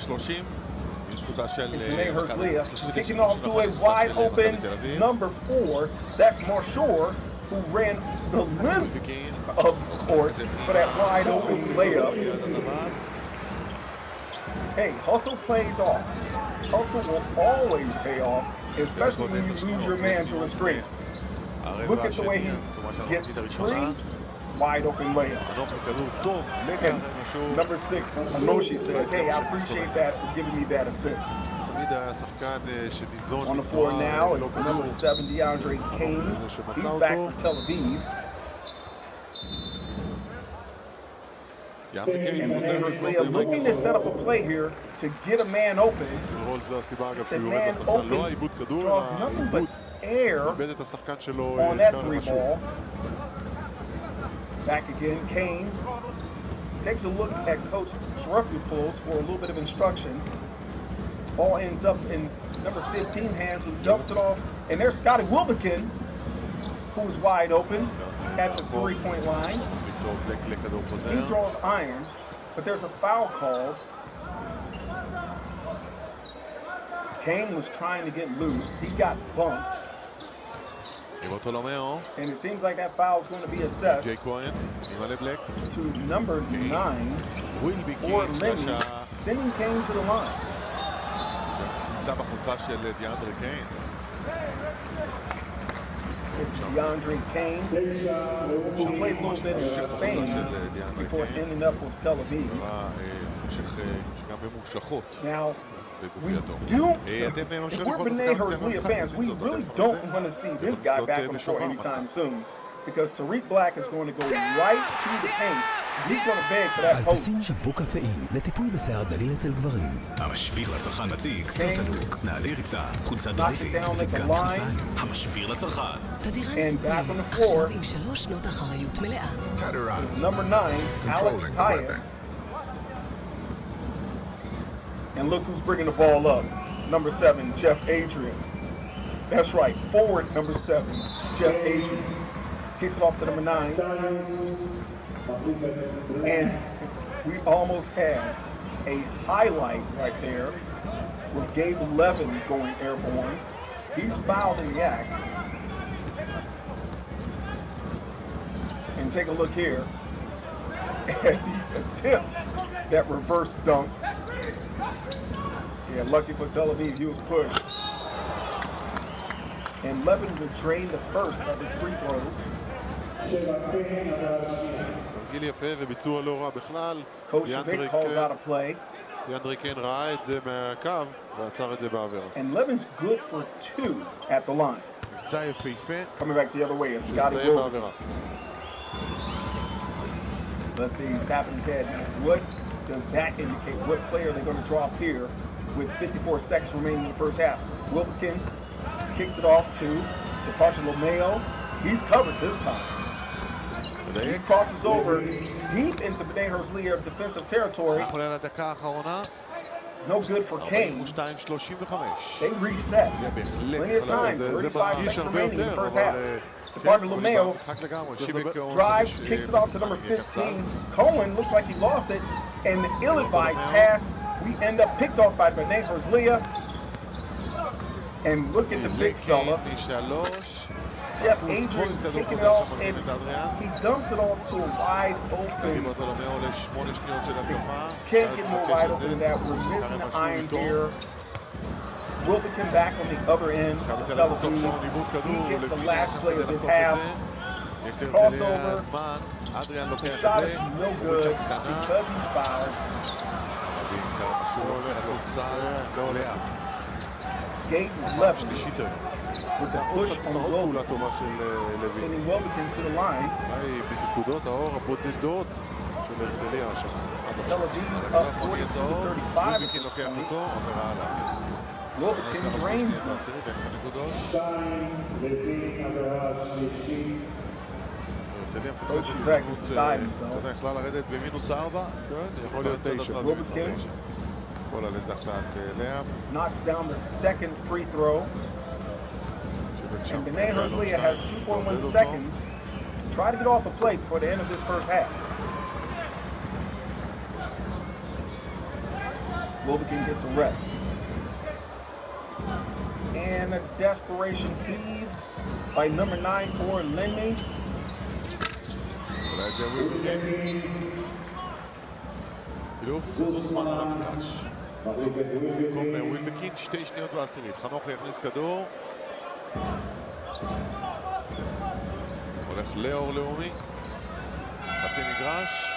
Bnei Herzliya kicking off to a wide open number 4. That's Marshore, who ran the length of the court for that wide open layup. Hey, hustle plays off. Hustle will always pay off, especially when you lose your man to a screen. Look at the way he gets free, wide open layup. And number 6, Anoshi says, hey, I appreciate that for giving me that assist. On the floor now is number 7, DeAndre Kane. He's back for Tel Aviv. And Bnei Herzliya looking to set up a play here to get a man open. The man open draws nothing but air on that 3 ball. Back again, Kane takes a look at Coach Schruffy-Pulls for a little bit of instruction. Ball ends up in number 15's hands, who dumps it off. And there's Scotty Wilbekin, who's wide open at the 3-point line. He draws iron, but there's a foul called. Kane was trying to get loose. He got bumped. And it seems like that foul is going to be assessed to number 9 for Lenny, sending Kane to the line. It's DeAndre Kane, who played a little bit in Spain before ending up with Tel Aviv. Now, if we're Bnei Herzliya fans, we really don't want to see this guy back on the court anytime soon, because Tariq Black is going to go right to the paint. He's going to beg for that post. אלפסין שמפו קפאין לטיפול בשיער דליל אצל גברים. המשביר לצרכן מציג קלוטלוק, נעלי ריצה, חולצה דרייפית וגם מכנסיים. המשביר לצרכן. תדירן ספורט, עכשיו עם 3 שנות אחריות מלאה. Number 9, Alex Tyus. And look who's bringing the ball up. Number 7, Jeff Adrian. That's right, forward number 7, Jeff Adrian. Kicks it off to number 9. And we almost had a highlight right there with Gabe Levin going airborne. He's fouled in the act. And take a look here as he attempts that reverse dunk. Yeah, lucky for Tel Aviv, he was pushed. And Levin will drain the first of his free throws. Coach Vic calls out a play. And Levin's good for 2 at the line. Coming back the other way is Scotty Wilbekin. Let's see, he's tapping his head. What does that indicate? What player are they going to draw up here with 54 seconds remaining in the first half? Wilbekin kicks it off to Bartolomeo. He's covered this time. He crosses over deep into Bnei Herzliya defensive territory. No good for Kane. They reset. Plenty of time. 35 seconds remaining in the first half. Bartolomeo drives, kicks it off to number 15. Cohen looks like he lost it. And the ill-advised pass, we end up picked off by Bnei Herzliya. And look at the big fella. Jeff Adrian kicking it off, and he dumps it off to a wide open. Can't get more wide open than that. We're missing the iron here. Wilbekin back on the other end. Tel Aviv. He gets the last play of his half. Crossover. The shot is no good because he's fouled. Gabe Levin with the push on Wilbekin, sending Wilbekin to the line. של הרצליה השנה. Tel Aviv up 42-35. לוביקין לוקח אותו, עבירה עליו. Wilbekin drains them. הרצליה מפספסת הזדמנות, אתה יודע, יכלה לרדת במינוס 4, יכול להיות 9. כל על איזה החלט לאם. Knocks down the second free throw. And Bnei Herzliya has 2.1 seconds to try to get off the play before the end of this first half. Wilbekin gets a rest. And a desperation heave by number 9 for Lenny. במקום ווילבקין, 2 שניות בעשירית. חנוך יכניס כדור. הולך לאור לאומי. חצי מגרש.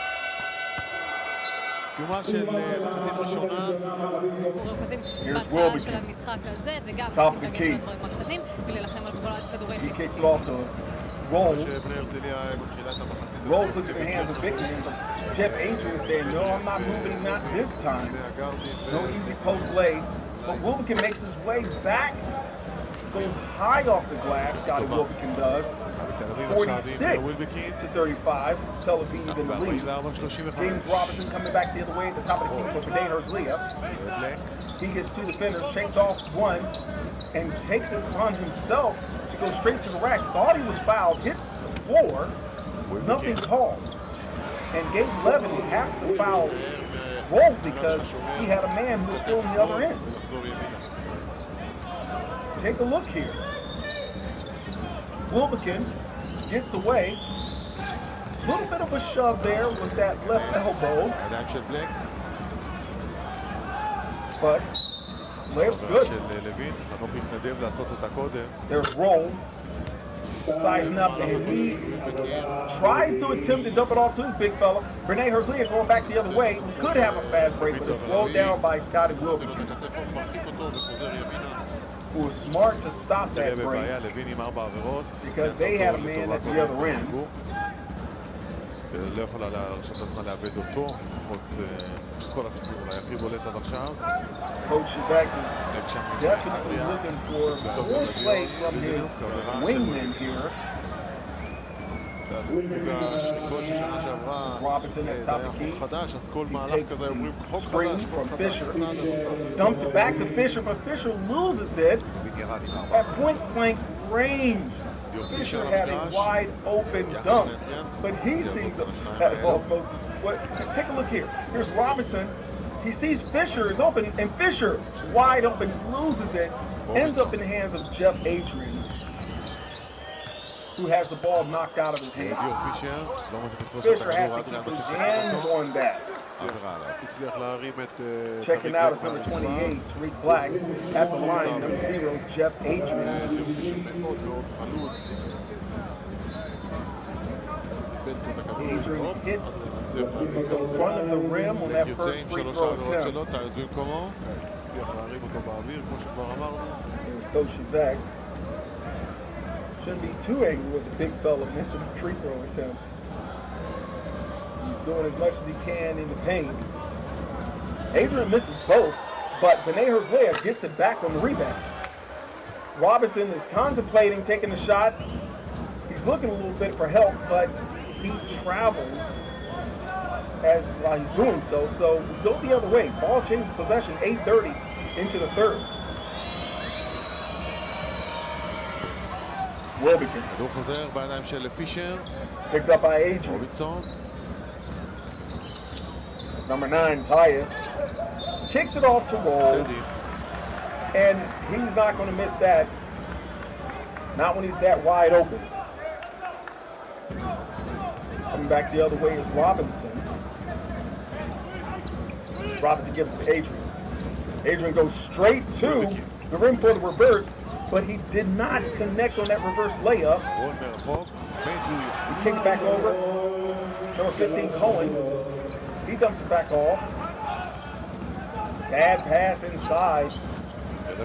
סיומה של מחצית ראשונה. מרוכזים בהתחלה של המשחק הזה, וגם עושים דגש על הדברים הקטנים, ולהילחם על כל הכדורגל. He kicks it off to Roll. Roll puts it in the hands of big man. Jeff Adrian saying, no, I'm not moving, not this time. No easy post lay. But Wilbekin makes his way back. Goes high off the glass, Scotty Wilbekin does. 46-35, Tel Aviv in the lead. James Robinson coming back the other way at the top of the key for Bnei Herzliya. He gets 2 defenders, shakes off 1, and takes it upon himself to go straight to the rack. Thought he was fouled, hits the floor, nothing called. And Gabe Levin has to foul Roll because he had a man who was still on the other end. Take a look here. Wilbekin gets away. A little bit of a shove there with that left elbow. But layup's good. There's Roll. Sizing up, and he tries to attempt to dump it off to his big fella. Bnei Herzliya going back the other way. Could have a fast break, but it's slowed down by Scotty Wilbekin, who was smart to stop that break because they had a man at the other end. לא יכולה להרשות עצמה לאבד אותו, לפחות כל הסיפור אולי הכי בולט עד עכשיו. Coach Shevak is definitely looking for full play from his wingman here. Robinson at top of key. He takes the screen from Fisher. Dumps it back to Fisher, but Fisher loses it at point-blank range. Fisher had a wide open dunk, but he seems upset almost. Take a look here. Here's Robinson. He sees Fisher is open, and Fisher, wide open, loses it, ends up in the hands of Jeff Adrian, who has the ball knocked out of his hand. Fisher has to keep his hands on that. Checking out is number 28, Tariq Black. At the line, number 0, Jeff Adrian. Adrian hits the front of the rim on that first free throw attempt. There's Coach Shevak. Shouldn't be too angry with the big fella missing a free throw attempt. He's doing as much as he can in the paint. Adrian misses both, but Bnei Herzliya gets it back on the rebound. Robinson is contemplating taking the shot. He's looking a little bit for help, but he travels while he's doing so. So we go the other way. Ball changes possession, 8:30 into the third. Wilbekin. Picked up by Adrian. Number 9, Tyus. Kicks it off to Roll. And he's not going to miss that. Not when he's that wide open. Coming back the other way is Robinson. Robinson gives it to Adrian. Adrian goes straight to the rim for the reverse, but he did not connect on that reverse layup. He kicked back over. Number 15, Cohen. He dumps it back off. Bad pass inside.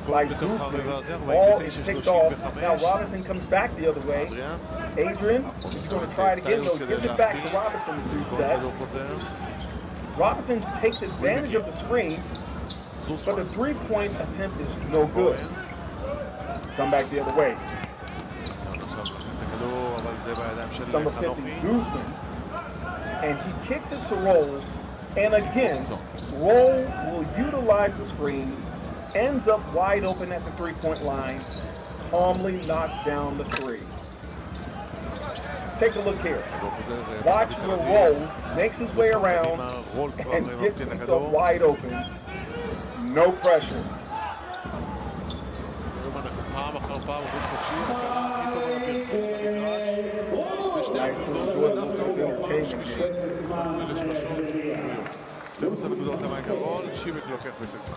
by Guzman. Ball is picked off. Now Robinson comes back the other way. Adrian is going to try it again, though. Gives it back to Robinson to reset. Robinson takes advantage of the screen, but the three-point attempt is no good. Come back the other way. Number 50, Guzman. And he kicks it to Roll. And again, Roll will utilize the screens, ends up wide open at the three-point line, calmly knocks down the three. Take a look here. Watch where Roll makes his way around and gets himself wide open. No pressure. Nice to enjoy the entertainment game. 12 נקודות למעיקרון, שימק לוקח בסקמה.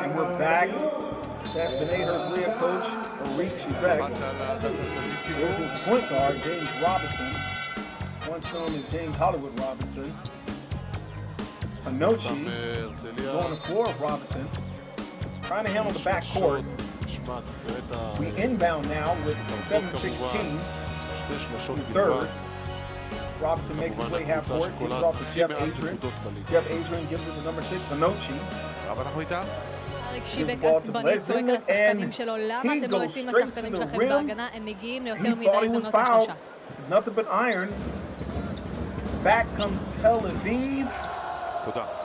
And we're back. That's Bnei Herzliya coach, Arik Shivek. There's his point guard, James Robinson. Once known as James Hollywood Robinson. Anochi is on the floor of Robinson, trying to handle the back court. We inbound now with 7-16. Third. Robinson makes his way half court, gives it off to Jeff Adrian. Jeff Adrian gives it to number 6, Anochi. אריק שיבק עצבני צועק על השחקנים שלו, למה אתם לא יוצאים לשחקנים שלכם בהגנה? הם מגיעים ליותר מדי הזדמנות לשלושה. Nothing but iron. Back comes Tel Aviv.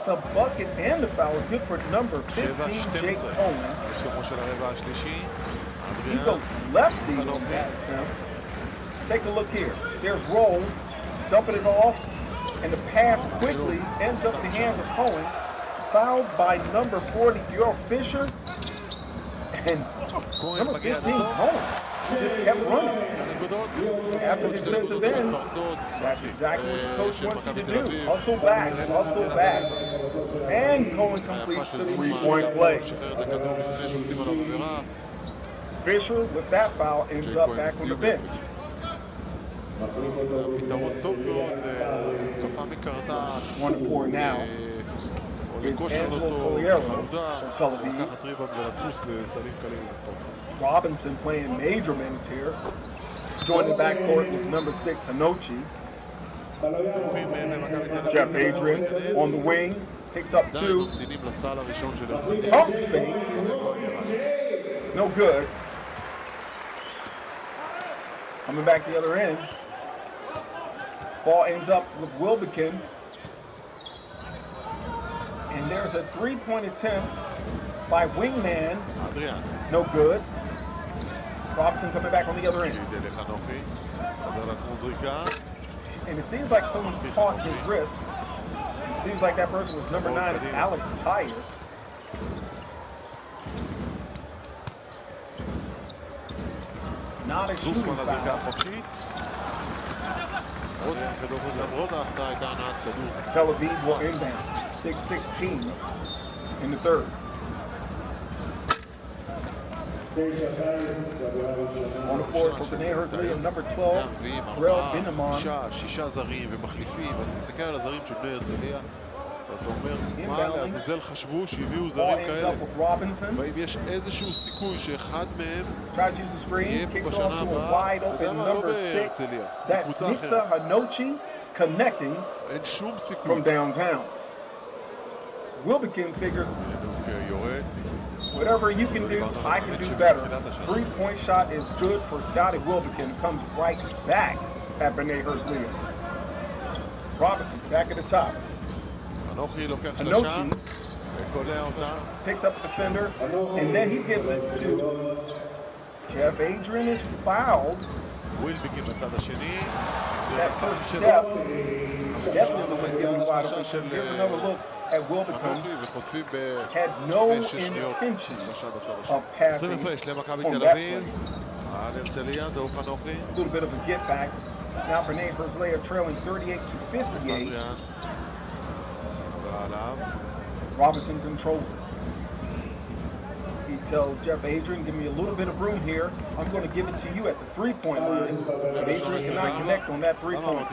The bucket and the foul is good for number 15, Jake Cohen. He goes lefty on that attempt. Take a look here. There's Roll, dumping it off, and the pass quickly ends up in the hands of Cohen. Fouled by number 40, Bjork Fisher, and number 15, Cohen, just kept running. After the defensive end, that's exactly what the coach wants you to do. Hustle back, and Cohen completes the three-point play. Fisher, with that foul, ends up back on the bench. 1-4 now. Is Angelo Coliero for Tel Aviv. Robinson playing major minutes here. Joining the backcourt with number 6, Hanochi. Jeff Adrian on the wing, picks up 2. Pump fake. No good. Coming back the other end. Ball ends up with Wilbekin. And there's a three-point attempt by Wingman. No good. Robinson coming back on the other end. And it seems like someone caught his wrist. It seems like that person was number 9, Alex Tyus. Not a shooting foul. Tel Aviv will inbound. 6-16 in the third. On the floor for Bnei Herzliya, number 12, Rel Binamon. 6 זרים ומחליפים, ואתה מסתכל על הזרים של בני הרצליה, ואתה אומר, מה לעזאזל חשבו שהביאו זרים כאלה? והאם יש איזשהו סיכוי שאחד מהם יהיה בשנה הבאה בבני הרצליה, בקבוצה אחרת. אין שום סיכוי. Wilbekin figures, whatever you can do, I can do better. Three-point shot is good for Scotty Wilbekin. Comes right back at Bnei Herzliya. Robinson back at the top. Anochi picks up the defender, and then he gives it to Jeff. Adrian is fouled. That first step definitely would give him wide open. Here's another look at Wilbekin. Had no intention of passing on that play. A little bit of a get back. Now Bnei Herzliya trailing 38-58. Robinson controls it. He tells Jeff Adrian, give me a little bit of room here. I'm going to give it to you at the three-point line. But Adrian cannot connect on that three-point.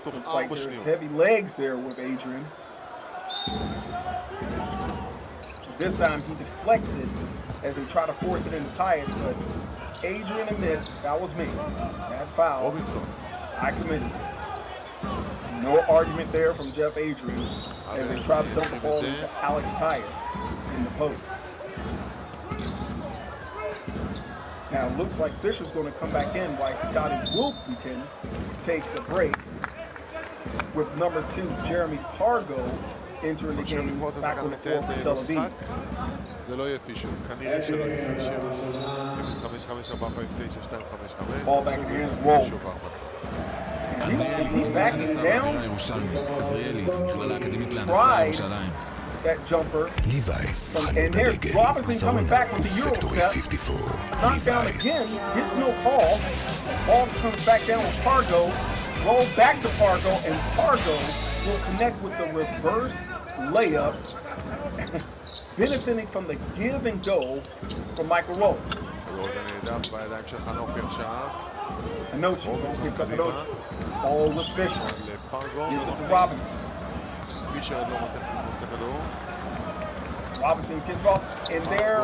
Looks like there's heavy legs there with Adrian. This time he deflects it as they try to force it into Tyus, but Adrian admits, that was me. That foul, I committed. No argument there from Jeff Adrian as they try to dump the ball into Alex Tyus in the post. Now it looks like Fisher's going to come back in while Scotty Wilbekin takes a break with number 2, Jeremy Pargo, entering the game back on the floor for Tel Aviv. Ball back in the hands, roll. He's backing down. Tried that jumper. And here's Robinson coming back with the Euro step. Knocked down again, gets no call. Ball comes back down with Pargo. Roll back to Pargo, and Pargo will connect with the reverse layup, benefiting from the give and go from Michael Rowe. Anochi picks up Anochi. Ball with Fisher. Gives it to Robinson. Robinson kicks it off, and there,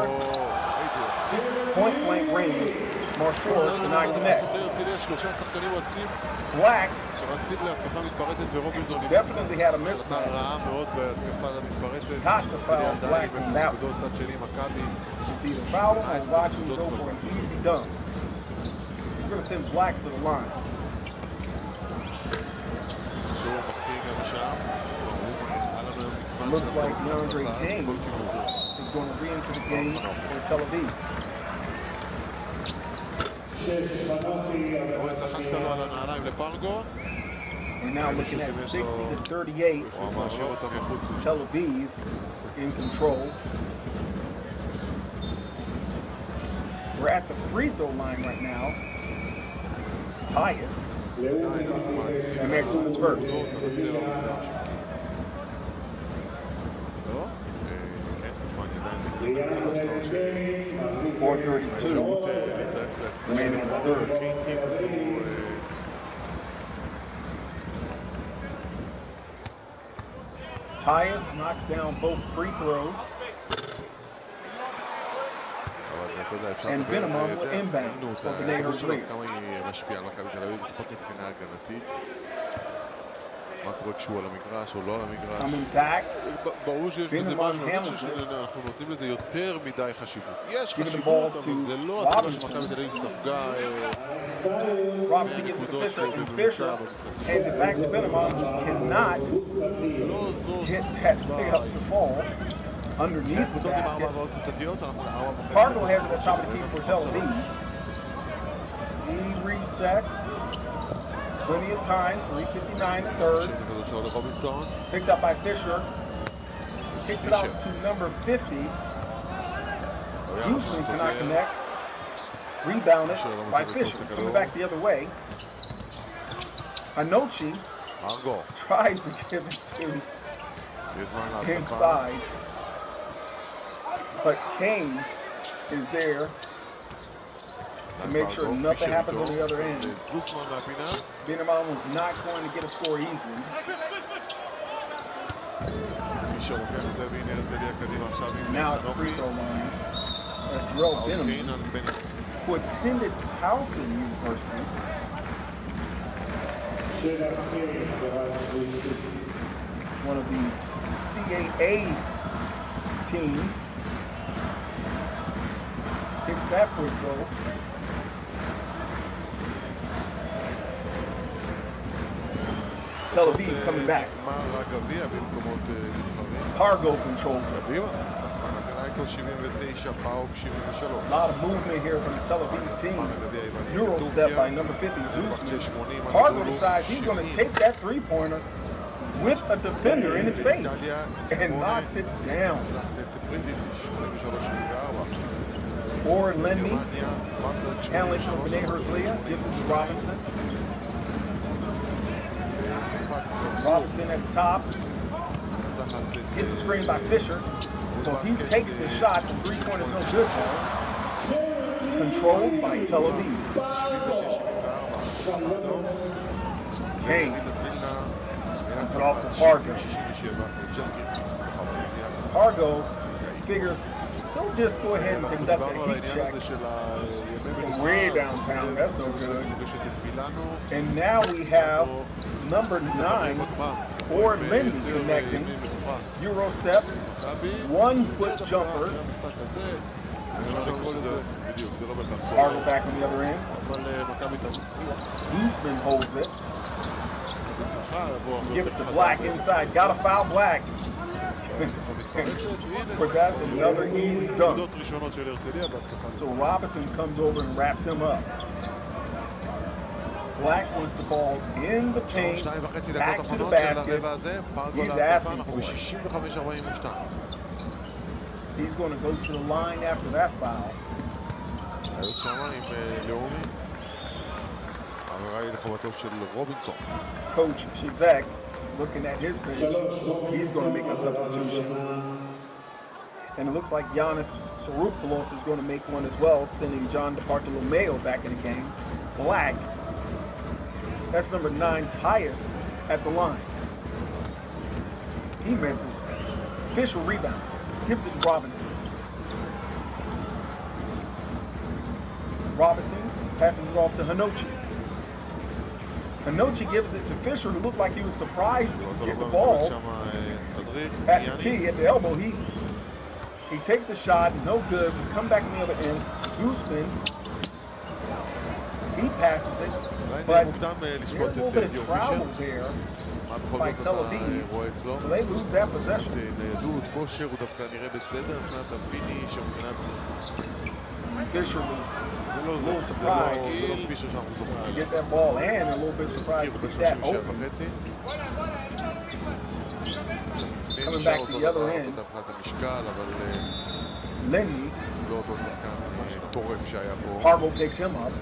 point blank range. Marshall cannot connect. Black definitely had a mismatch. Got to foul Black in that one. It's either foul him or watch him go for an easy dunk. He's going to send Black to the line. Looks like DeAndre Kane is going to re-enter the game for Tel Aviv. We're now looking at 60-38. Tel Aviv in control. We're at the free throw line right now. Tyus. And Maxim is first. 4:32 remaining in the third. Tyus knocks down both free throws. And Benamon will inbound for Bnei Herzliya. Coming back, Benamon handles it. Giving the ball to Robinson. Robinson gets it to Fisher, and Fisher hands it back to Benamon, who cannot get that layup to fall underneath the basket. Pargo has it at the top of the key for Tel Aviv. He resets. Plenty of time, 3:59 the third. Picked up by Fisher. Kicks it out to number 50. Houston cannot connect. Rebounded by Fisher. Coming back the other way. Anochi tries to give it to inside. But Kane is there to make sure nothing happens on the other end. Benamon was not going to get a score easily. Now at the free throw line, Jarrell Benamon, who attended Towson University. One of the CAA teams. Hits that free throw. Tel Aviv coming back. גמר הגביע במקומות נבחרים. Hargo controls it. קדימה. פנתנאיקוס 79, פאוק 73. A lot of movement here from the Tel Aviv team. Euro step by number 50, Zeus. Hargo decides he's going to take that three-pointer with a defender in his face and knocks it down. Or Lenny, handling from Bnei Herzliya, gives it to Robinson. Robinson at the top. Gets the screen by Fisher. So he takes the shot, and three-point is no good for him. Controlled by Tel Aviv. Kane. Puts it off to Hargo. Hargo figures he'll just go ahead and conduct a heat check from way downtown. That's no good. And now we have number 9, or Lindy, connecting. Euro step, 1-foot jumper. Hargo back on the other end. Zeusman holds it. Give it to Black inside. Gotta foul Black. But that's another easy dunk. So Robinson comes over and wraps him up. Black wants the ball in the paint, back to the basket. He's asking for it. He's going to go to the line after that foul. Coach Shivek, looking at his bench, he's going to make a substitution. And it looks like Giannis Saropoulos is going to make one as well, sending John DeBartolomeo back in the game. Black, that's number 9, Tyus, at the line. He misses. Fisher rebounds, gives it to Robinson. Robinson passes it off to Hanochi. Hanochi gives it to Fisher, who looked like he was surprised to get the ball at the key, at the elbow. He takes the shot, no good. We come back on the other end. Zeusman, he passes it, but there's a little bit of travel there by Tel Aviv, so they lose that possession. Fisher was a little surprised to get that ball and a little bit surprised to get that open. Coming back to the other end, Lenny, Hargo picks him up.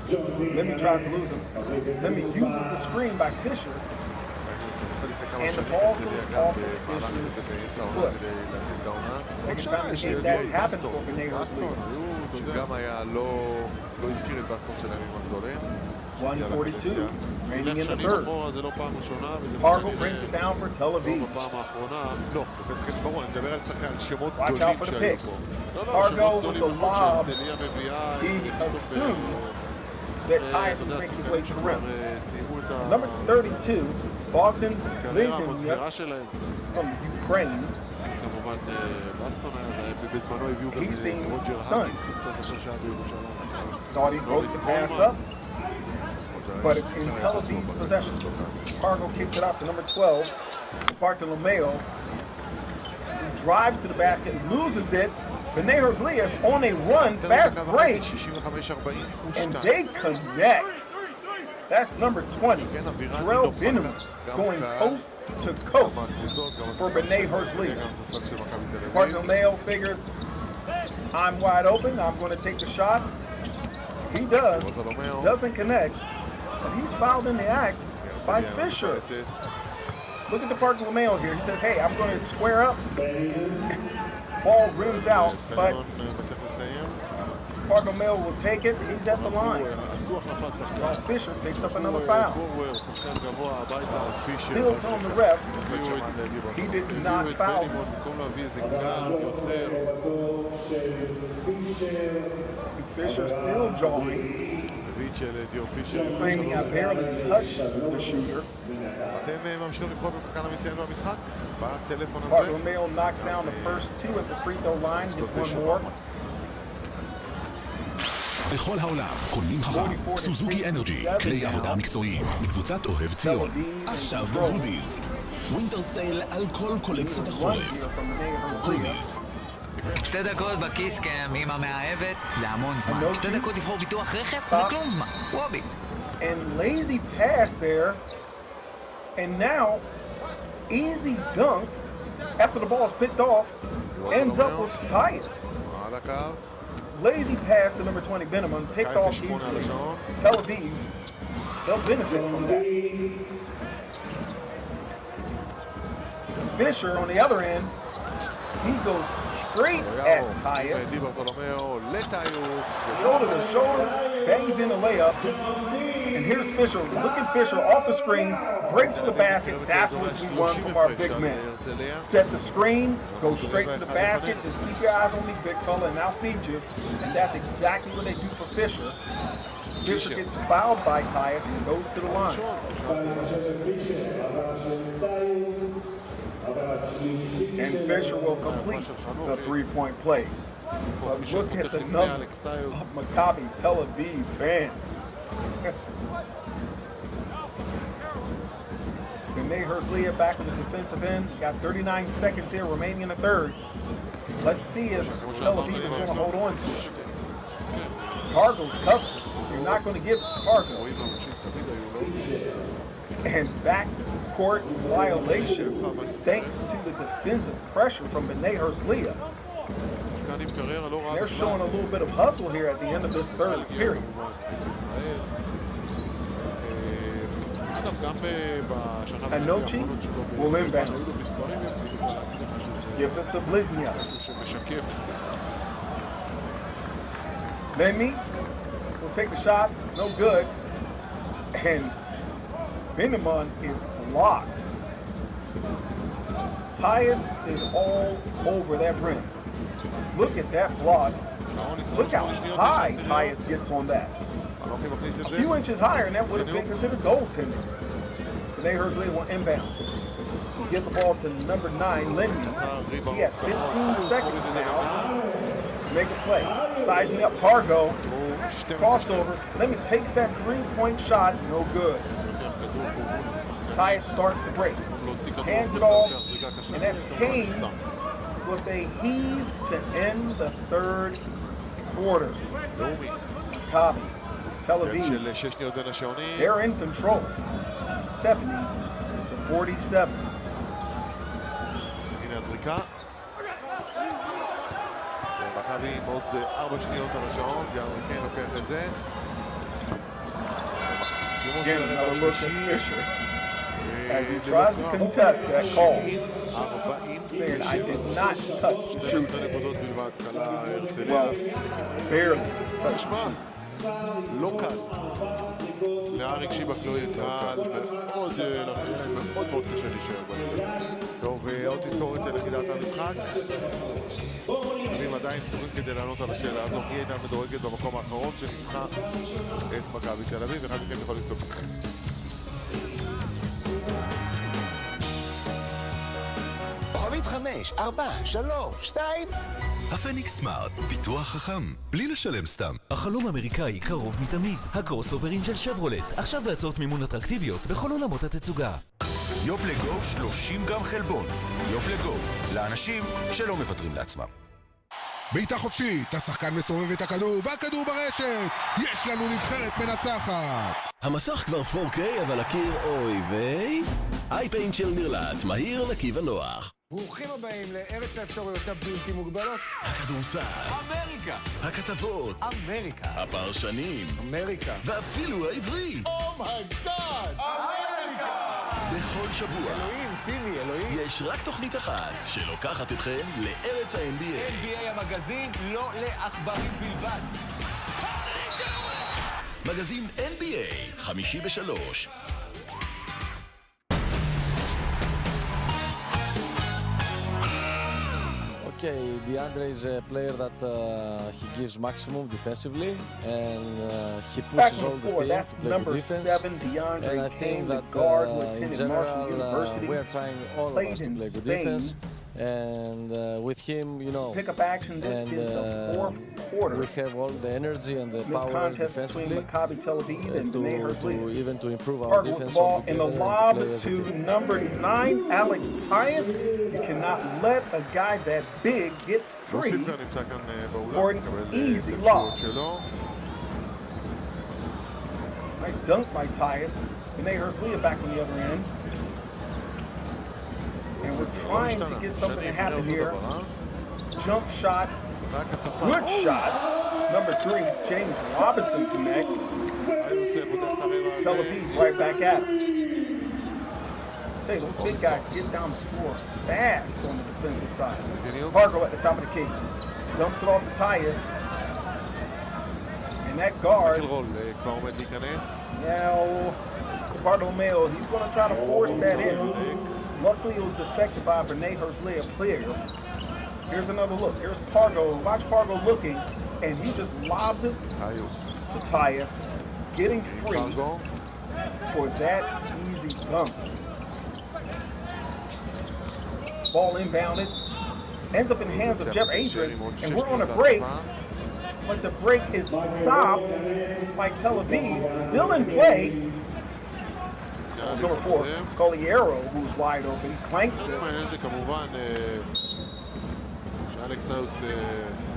Lemmy tries to lose him. Lemmy uses the screen by Fisher, and the ball goes off Fisher's foot. Second time this game that's happened for Bnei Herzliya. שגם היה לא הזכיר את בסטון של הימים הגדולים. 142, reigning in the third. Hargo brings it down for Tel Aviv. Watch out for the pick. Hargo with the lob. He assumed that Tyus was making his way to the rim. Number 32, Bogdan Lezinya from Ukraine. He seems stunned. Thought he broke the pass up, but it's in Tel Aviv's possession. Hargo kicks it out to number 12, Bartolomeo. He drives to the basket, loses it. Bnei Herzliya is on a run, fast break, and they connect. That's number 20, Jarrell Benham, going coast to coast for Bnei Herzliya. Bartolomeo figures, I'm wide open, I'm going to take the shot. He does, doesn't connect, but he's fouled in the act by Fisher. Look at the Bartolomeo here. He says, hey, I'm going to square up. Ball rims out, but Bartolomeo will take it. He's at the line. While Fisher picks up another foul. Still telling the refs he did not foul him. Fisher still jawing. Claiming I barely touched the shooter. Bartolomeo knocks down the first two at the free throw line. Gets one more. בכל העולם קונים חכם. סוזוקי אנרג'י, כלי עבודה מקצועיים, מקבוצת אוהב ציון. עכשיו בהודיס. ווינטר סייל על כל קולקציית החורף. הודיס. 2 דקות בכיס כאמא מאהבת זה המון זמן. 2 דקות לבחור ביטוח רכב זה כלום זמן. וובי. And lazy pass there. And now, easy dunk after the ball is picked off, ends up with Tyus. Lazy pass to number 20, Benjamin, picked off easily. Tel Aviv, they'll benefit from that. Fisher on the other end, he goes straight at Tyus. Shoulder to shoulder, bangs in the layup. And here's Fisher, looking Fisher off the screen, breaks to the basket. That's what we want from our big men. Set the screen, go straight to the basket. Just keep your eyes on me, big fella, and I'll feed you. And that's exactly what they do for Fisher. Fisher gets fouled by Tyus and goes to the line. And Fisher will complete the three-point play. But look at the numbers of Maccabi Tel Aviv fans. Bnei Herzliya back in the defensive end. Got 39 seconds here remaining in the third. Let's see if Tel Aviv is going to hold on to it. Cargo's covered. You're not going to give it to Cargo. And backcourt violation thanks to the defensive pressure from Bnei Herzliya. They're showing a little bit of hustle here at the end of this third period. Anochi will inbound. Gives it to Bliznia. Lemi will take the shot. No good. And Benjamin is blocked. Tyus is all over that rim. Look at that block. Look how high Tyus gets on that. A few inches higher, and that would have been considered goaltending. Bnei Herzliya will inbound. He gives the ball to number 9, Lindy. He has 15 seconds now to make a play. Sizing up Cargo. Crossover. Lindy takes that three-point shot. No good. Tyus starts the break. Hands it off. And that's Kane with a heave to end the third quarter. Maccabi Tel Aviv, they're in control, 70-47. הנה הזריקה. מכבי עם עוד 4 שניות על השעון, גם כן לוקח את זה. Again, another look at Fisher as he tries to contest that call, saying, I did not touch the shoot. Well, barely touched the shoot. לא קל. לאריק שיבק לא יהיה קל, מאוד מאוד קשה להישאר בו. טוב, עוד תזכורת לנקודת המשחק. הם עדיין פתוחים כדי לענות על השאלה הזו, היא הייתה מדורגת במקום האחרון שניצחה את מכבי תל אביב, ואחד מכם יכול לכתוב לכם. כוכבית 5, 4, 3, 2. הפניקס סמארט, ביטוח חכם, בלי לשלם סתם. החלום האמריקאי קרוב מתמיד. הקרוס אוברים של שברולט, עכשיו בהצעות מימון אטרקטיביות בכל עולמות התצוגה. יופלגו 30 גרם חלבון. יופלגו, לאנשים שלא מוותרים לעצמם. בעיטה חופשית, השחקן מסובב את הכדור והכדור ברשת. יש לנו נבחרת מנצחת. המסך כבר 4K אבל הקיר אוי ויי. אייפיינט של נרלט, מהיר נקי ונוח. ברוכים הבאים לארץ האפשרויות הבלתי מוגבלות. הכדורסל, אמריקה, הכתבות, אמריקה, הפרשנים, אמריקה, ואפילו העברי. אומייגאד, אמריקה! בכל שבוע, אלוהים, סימי, אלוהים. יש רק תוכנית אחת שלוקחת אתכם לארץ ה-NBA. NBA המגזין לא לעכברים בלבד. מגזין NBA, 5:03. Okay, DeAndre is a player that he gives maximum defensively and he pushes all the team That's to play number good defense. 7, DeAndre and I think Kane, that the guard who in attended general Marshall University, we are trying all of us to in play good Spain, defense. And with him, you know, pick up action. This is the fourth quarter. We have all the energy and the this power contest defensively between Maccabi Tel Aviv and Bnei Herzliya. Even to improve our Parker defense. with the ball in the lob to number 9, Alex Tyus. You cannot let a guy that big get free for an easy lob. Nice dunk by Tyus. Bnei Herzliya back on the other end. And we're trying to get something to happen here. Jump shot. Good shot. Number 3, James Robinson connects. Tel Aviv right back at him. Tell you, those big guys get down the floor fast on the defensive side. Pargo at the top of the key. Dumps it off to Tyus. And that guard. Now, Bartolomeo, he's going to try to force that in. Luckily, it was deflected by a Bnei Herzliya player. Here's another look. Here's Pargo. Watch Pargo looking, and he just lobs it to Tyus, getting free for that easy dunk. Ball inbounded. Ends up in the hands of Jeff Adrian, and we're on a break. But the break is stopped by Tel Aviv. Still in play. Number 4, Coliero, who's wide open, clanks it.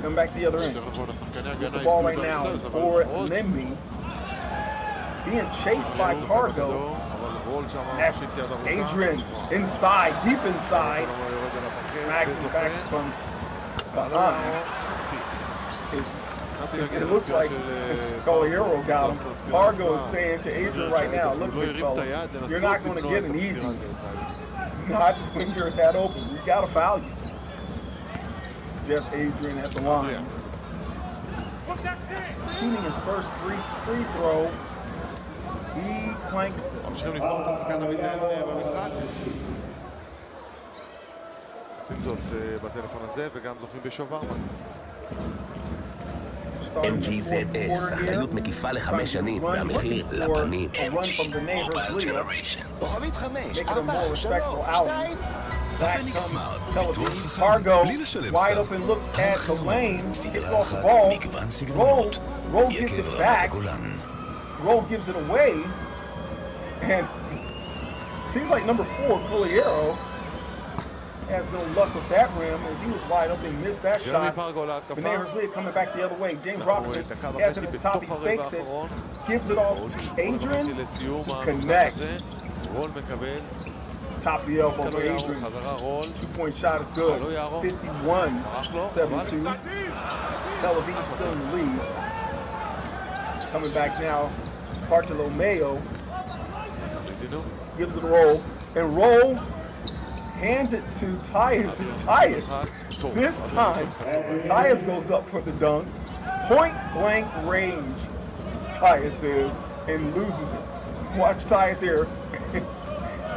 Come back the other end. The ball right now for Lemby. Being chased by Pargo. That's Adrian inside, deep inside. Smacking back from behind. It looks like Coliero got him. Pargo is saying to Adrian right now, look, big fella, you're not going to get an easy one. Not when you're that open. We got to foul you. Jeff Adrian at the line. Shooting his first free throw. He clanks them. ממשיכים לבחור את השחקן המתאם במשחק. עושים זאת בטלפון הזה וגם זוכים בשוברמן. MGZS, אחריות מקיפה ל5 שנים, והמחיר לפנים. כוכבית 5, 4, 3, 2. הפניקס סמארט, ביטוח חכם, בלי לשלם סתם. סדרה אחת, מגוון סגנונות. יקב רמת הגולן. Roll gives it away, and seems like number 4, Coliero, has no luck with that rim as he was wide open and missed that shot. Bnei Herzliya coming back the other way. James Robinson has it at the top, he fakes it, gives it off to Adrian, connects. Top of the elbow for Adrian. 2-point shot is good. 51-72. Tel Aviv still in the lead. Coming back now, Bartolomeo gives it a roll, and Roll hands it to Tyus, and Tyus, this time, Tyus goes up for the dunk, point blank range, Tyus is, and loses it. Watch Tyus here,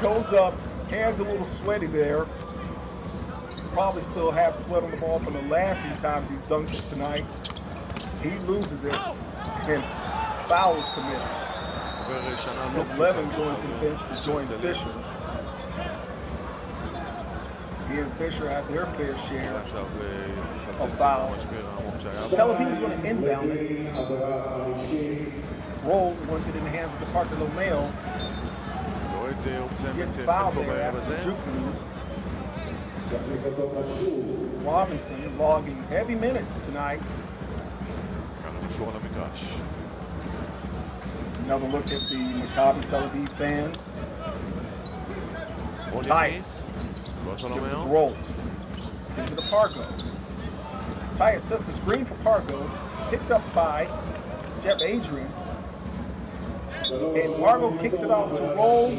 goes up, hands a little sweaty there, probably still have sweat on the ball from the last few times he's dunked it tonight. He loses it, and foul is committed. Levin going to the bench to join Fisher. He and Fisher have their fair share of fouls. Tel Aviv is going to inbound it. Roll once it in the hands of the Bartolomeo. Gets fouled there after juking. Robinson logging heavy minutes tonight. Another look at the Maccabi Tel Aviv fans. Tyus gives it to Roll. Gives it to Pargo. Tyus sets the screen for Pargo. Picked up by Jeff Adrian. And Pargo kicks it out to Roll.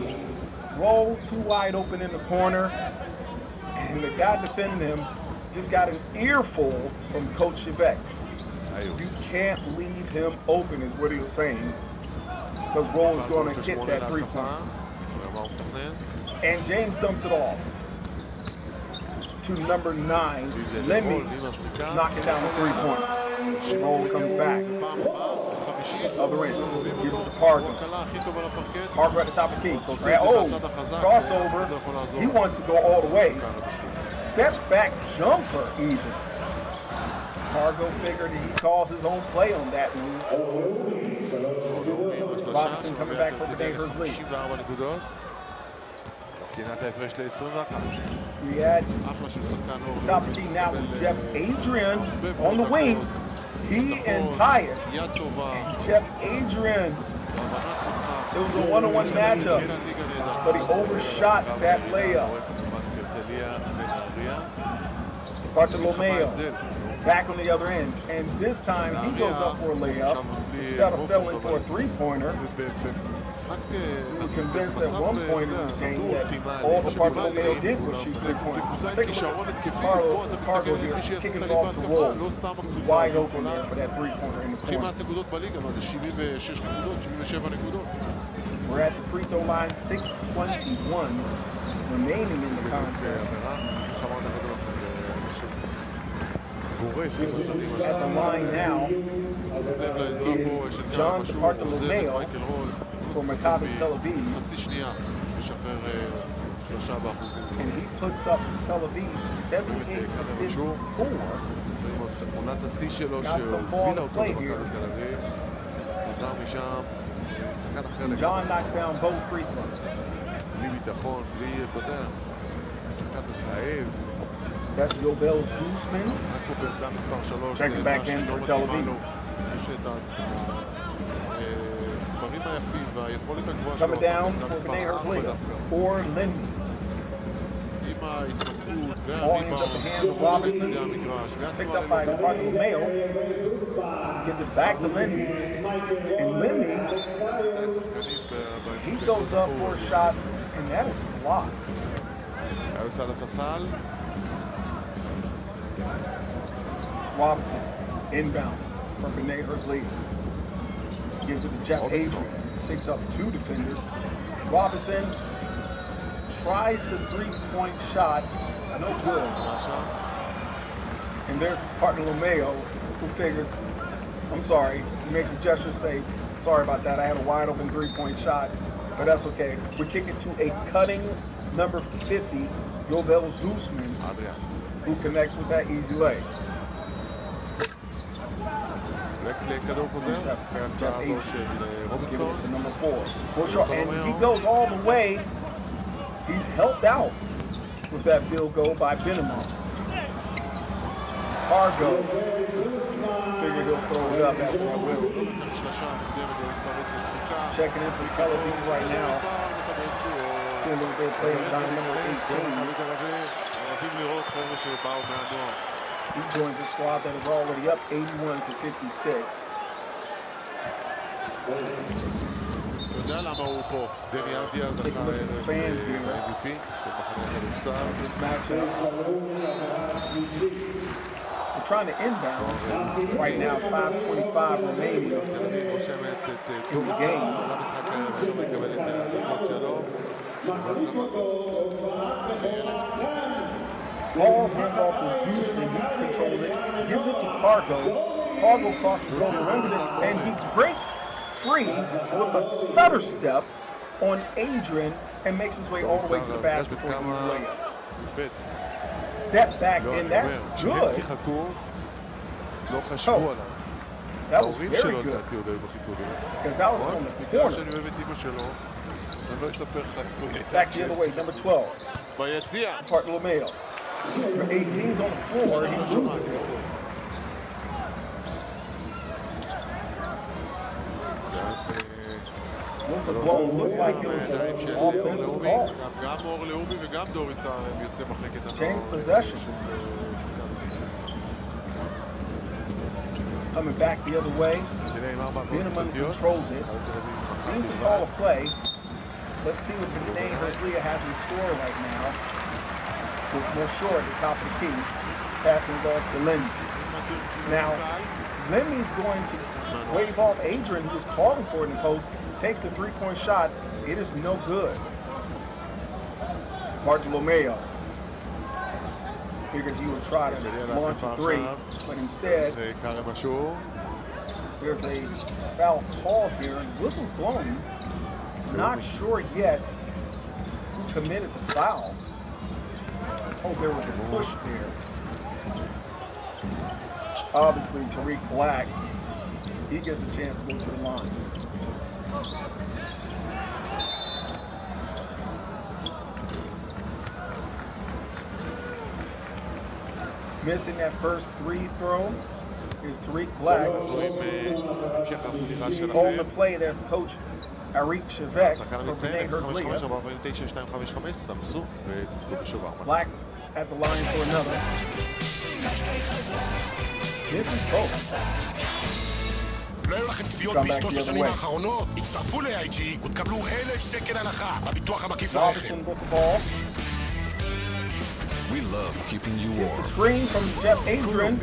Roll too wide open in the corner. And the guy defending him just got an earful from Coach Shevek. You can't leave him open is what he was saying. Because Roll is going to hit that 3-point. And James dumps it off to number 9. Lemmy knocking down the 3-point. Roll comes back. Other end. Gives it to Parker. Parker at the top of the key. Oh, crossover. He wants to go all the way. step back jumper even. Cargo figured he calls his own play on that move. Robinson coming back for Bnei Herzliya. We had top of the key now with Jeff Adrian on the wing. He and Tyus. And Jeff Adrian. It was a one-on-one matchup, but he overshot that layup. Bartolomeo back on the other end, and this time he goes up for a layup instead of settling for a three-pointer. We were convinced at one point in this game that all the Bartolomeo did was shoot three-pointers. Take a look at Cargo here, kicking it off to roll. Wide open there for that three-pointer in the corner. We're at the free throw line, 6:21 remaining in the contest. At the line now is John Bartolomeo for Maccabi Tel Aviv. And he puts up Tel Aviv 78-54. Got some ball to play here. And John knocks down both free throws. That's Yovel Zuzman. Checking back in for Tel Aviv. Coming down for Bnei Herzliya or Lindy. Ball ends up the hands of Robinson. Picked up by Bartolomeo. Gives it back to Lindy. And Lindy, he goes up for a shot, and that is blocked. Robinson, inbound from Bnei Herzliya. Gives it to Jeff Adrian. Picks up two defenders. Robinson tries the three-point shot. No good. And there's Bartolomeo, who figures, I'm sorry, he makes a gesture say, sorry about that, I had a wide open three-point shot, but that's okay. We kick it to a cutting number 50, Yovel Zuzman, who connects with that easy lay. Jeff Adrian will give it to number 4. And he goes all the way. He's helped out with that field goal by Benjamin. Cargo figured he'll throw it up after that whistle. Checking in for Tel Aviv right now. See a little bit of playing time, number 18. He joins a squad that is already up 81-56. Take a look at the fans here. This matchup. We're trying to inbound right now, 5:25 remaining in the game. Ball hand off to Zuzman, he controls it, gives it to Cargo. Cargo crosses over, runs it in, and he breaks free with a stutter step on Adrian and makes his way all the way to the basket for his layup. Step back in, that's good. Oh, that was very good. Because that was on the corner. Back the other way, number 12. Bartolomeo. Number 18's on the floor, he loses it. Whistle blown, looks like it was an offensive call. Change possession. Coming back the other way. Benjamin controls it. Seems to call a play. Let's see what Bnei Herzliya has in store right now. With more short at the top of the key. Passing it off to Lindy. Now, Lindy's going to wave off Adrian, who's calling for it in the post. Takes the three-point shot. It is no good. Bartolomeo figured he would try to launch a three, but instead, there's a foul call here. Whistle's blown. Not sure yet who committed the foul. Oh, there was a push there. Obviously, Tariq Black, he gets a chance to go to the line. Missing that first free throw is Tariq Black. On the play, there's Coach Arik Shevek from Bnei Herzliya. Black at the line for another. This is both. לא היו לכם תביעות בשלוש השנים האחרונות? הצטרפו ל-IG ותקבלו 1,000 שקל הנחה בביטוח המקיף לרכב. We love keeping you It's the warm. screen from Jeff Adrian.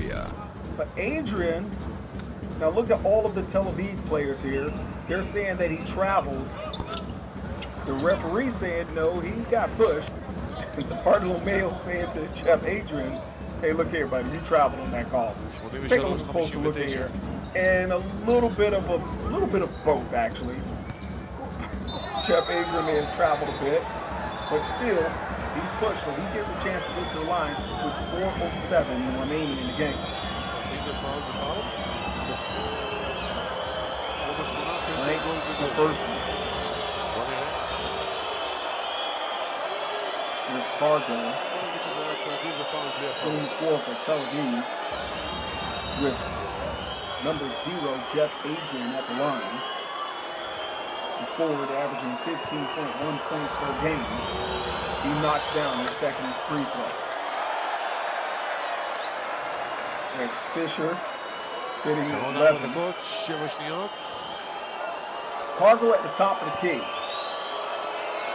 But Adrian, now look at all of the Tel Aviv players here. They're saying that he traveled. The referee saying no, he got pushed. The Bartolomeo saying to Jeff Adrian, hey, look here, buddy, you traveled on that call. Take a closer look here. And a little bit of both, actually. Jeff Adrian may have traveled a bit, but still, he's pushed, so he gets a chance to go to the line with 4:07 remaining in the game. The first one. There's Fargo. Going forward for Tel Aviv with number 0, Jeff Adrian at the line. The forward averaging 15.1 points per game. He knocks down his second free throw. There's Fisher sitting at 11. Fargo at the top of the key.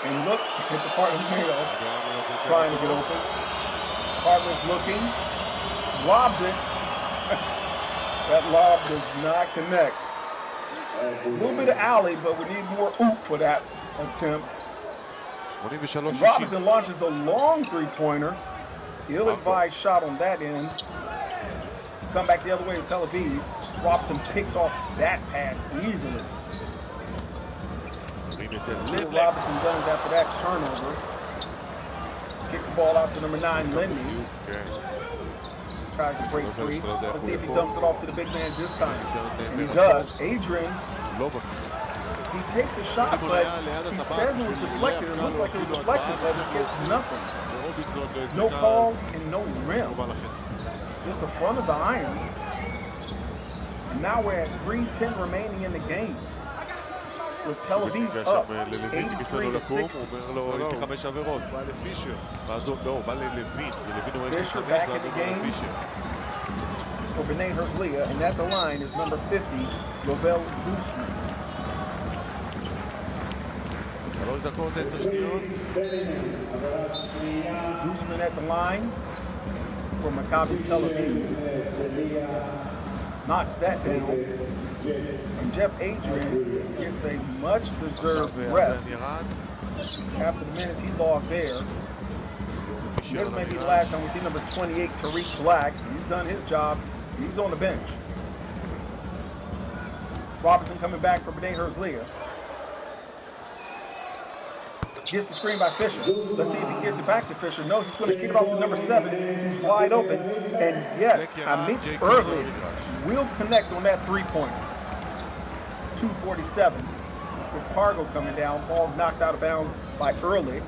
And look at the part of the mail trying to get open. Fargo's looking, lobs it. That lob does not connect. A little bit of alley, but we need more oomph for that attempt. And Robinson launches the long three-pointer. Ill-advised shot on that end. Come back the other way to Tel Aviv. Robinson picks off that pass easily. See what Robinson does after that turnover. Kick the ball out to number 9, Lindy. Tries to break free. Let's see if he dumps it off to the big man this time. And he does. Adrian, he takes the shot, but he says it was deflected. It looks like it was deflected, but he gets nothing. No call and no rim. Just the front of the iron. And now we're at 3:10 remaining in the game. With Tel Aviv up 83-60. Fisher back in the game for Bnei Herzliya, and at the line is number 50, Lovell Zusman. Zusman at the line for Maccabi Tel Aviv. Knocks that down. And Jeff Adrian gets a much-deserved rest after the minutes he logged there. This may be the last time we see number 28, Tariq Black. He's done his job. He's on the bench. Robinson coming back for Bnei Herzliya. Gets the screen by Fisher. Let's see if he gets it back to Fisher. No, he's going to kick it off to number 7, who's wide open. And yes, Hamid Early will connect on that three-pointer. 2:47 with Fargo coming down. Ball knocked out of bounds by Early.